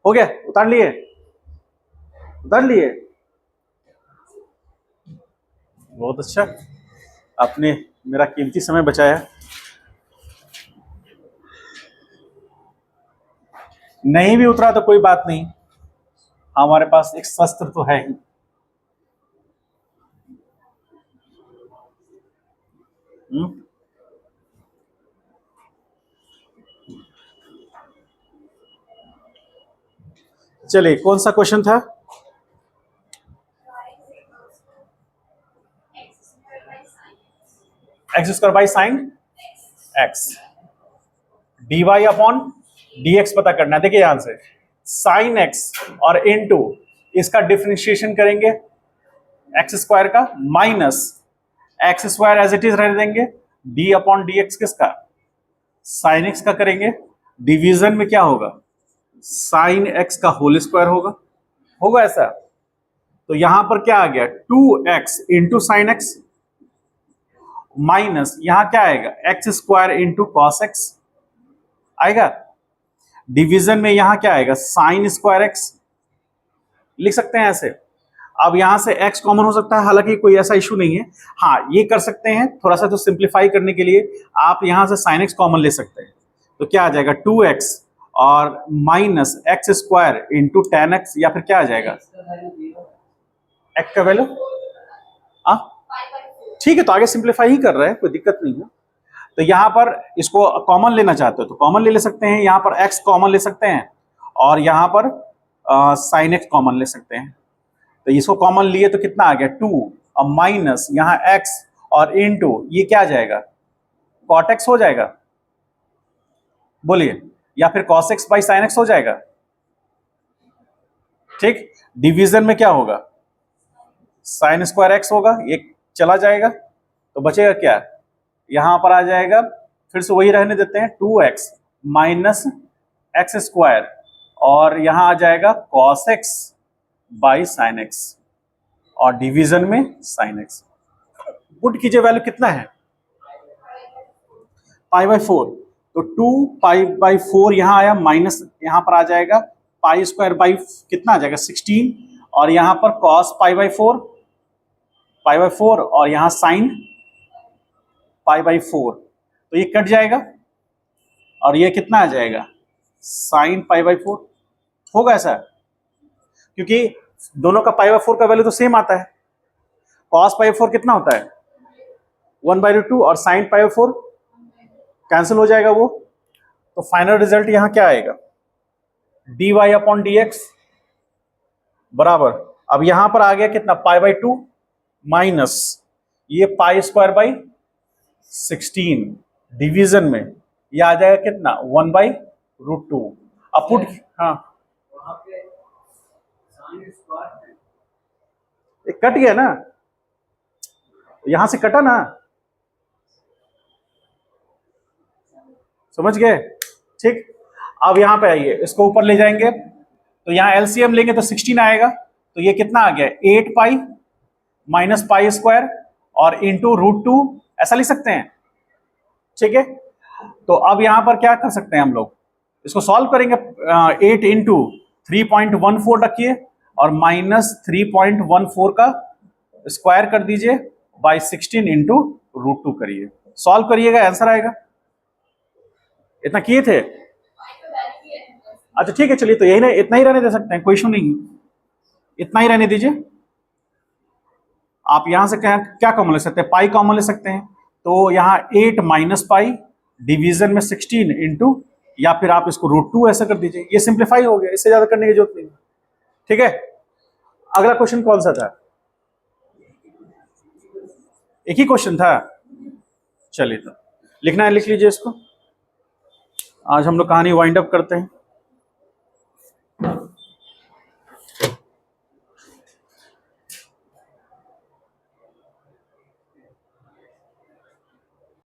हो गया, उतार लिए, उतार लिए। बहुत अच्छा, आपने मेरा कीमती समय बचाया। नहीं भी उतरा तो कोई बात नहीं, हमारे पास एक शस्त्र तो है ही। चलिए कौन सा क्वेश्चन था, X square by sine X, D Y upon D X पता करना है। देखिए यहां से साइन एक्स और इनटू इसका डिफरेंशिएशन करेंगे एक्स स्क्वायर का, minus X square as it is रहने देंगे, डी अपॉन डी एक्स किसका, साइन एक्स का करेंगे। डिवीजन में क्या होगा, साइन एक्स का होल स्क्वायर होगा, होगा ऐसा। तो यहां पर क्या आ गया, 2x into sine x, minus यहां क्या आएगा, x square into cos x आएगा। डिवीजन में यहां क्या आएगा, साइन स्क्वायर एक्स, लिख सकते हैं ऐसे। अब यहां से x कॉमन हो सकता है, हालांकि कोई ऐसा इशू नहीं है। हाँ, ये कर सकते हैं थोड़ा सा, तो सिंप्लीफाई करने के लिए आप यहां से sin x कॉमन ले सकते हैं। तो क्या आ जाएगा 2x और minus X square into ten x, या फिर क्या आ जाएगा x का वैल्यू। ठीक है, तो आगे सिंप्लीफाई ही कर रहे हैं, कोई दिक्कत नहीं है। तो यहां पर इसको कॉमन लेना चाहते हो तो कॉमन ले सकते हैं, यहां पर x कॉमन ले सकते हैं और यहां पर साइन x कॉमन ले सकते हैं। तो इसको कॉमन लिए तो कितना आ गया 2 और माइनस यहां x और इनटू ये क्या आ जाएगा cot x हो जाएगा, बोलिए, या फिर cos x by sine x हो जाएगा। ठीक, डिवीजन में क्या होगा साइन स्क्वायर x होगा, ये चला जाएगा तो बचेगा क्या, यहां पर आ जाएगा, फिर से वही रहने देते हैं 2x माइनस एक्स स्क्वायर और यहां आ जाएगा cos x by sine x और डिवीजन में साइन x। पुट कीजिए, वैल्यू कितना है पाई बाई 4, तो 2 पाई बाई 4 यहां आया, माइनस यहां पर आ जाएगा पाई स्क्वायर बाई कितना आ जाएगा 16 और यहां पर cos पाई बाई 4 और यहां साइन पाई बाई 4, तो ये कट जाएगा और ये कितना आ जाएगा साइन पाई बाई 4 होगा ऐसा, क्योंकि दोनों का पाई बाई 4 का वैल्यू तो सेम आता है। cos पाई बाई 4 कितना होता है 1/2 और साइन पाई बाई 4 कैंसिल हो जाएगा वो, तो फाइनल रिजल्ट यहां क्या आएगा dy अपॉन dx बराबर, अब यहां पर आ गया कितना पाई बाई 2 माइनस ये पाई स्क्वायर बाई 16 डिवीजन में ये आ जाएगा कितना 1/√2। अब पुट, हाँ कट गया ना, यहां से कटा ना, समझ गए। ठीक, अब यहां पे आइए, इसको ऊपर ले जाएंगे तो यहां एलसीएम लेंगे तो 16 आएगा, तो ये कितना आ गया 8 पाई माइनस पाई स्क्वायर और इंटू √2 ऐसा लिख सकते हैं। ठीक है, तो अब यहां पर क्या कर सकते हैं हम लोग, इसको सॉल्व करेंगे। 8 इंटू 3.14 रखिए और माइनस 3.14 का स्क्वायर कर दीजिए बाई 16 इंटू √2 करिए, सॉल्व करिएगा आंसर आएगा। इतना किए थे, अच्छा ठीक है, चलिए तो यही नहीं, इतना ही रहने दे सकते हैं, कोई इशू नहीं, इतना ही रहने दीजिए। आप यहां से क्या कॉमन ले सकते हैं, पाई कॉमन ले सकते हैं, तो यहां 8 माइनस पाई डिवीजन में 16 इंटू, या फिर आप इसको √2 ऐसा कर दीजिए, ये सिंप्लीफाई हो गया, इससे ज्यादा करने की जरूरत नहीं। ठीक है, अगला क्वेश्चन कौन सा था, एक ही क्वेश्चन था, चलिए तो लिखना है लिख लीजिए इसको। आज हम लोग कहानी वाइंड अप करते हैं।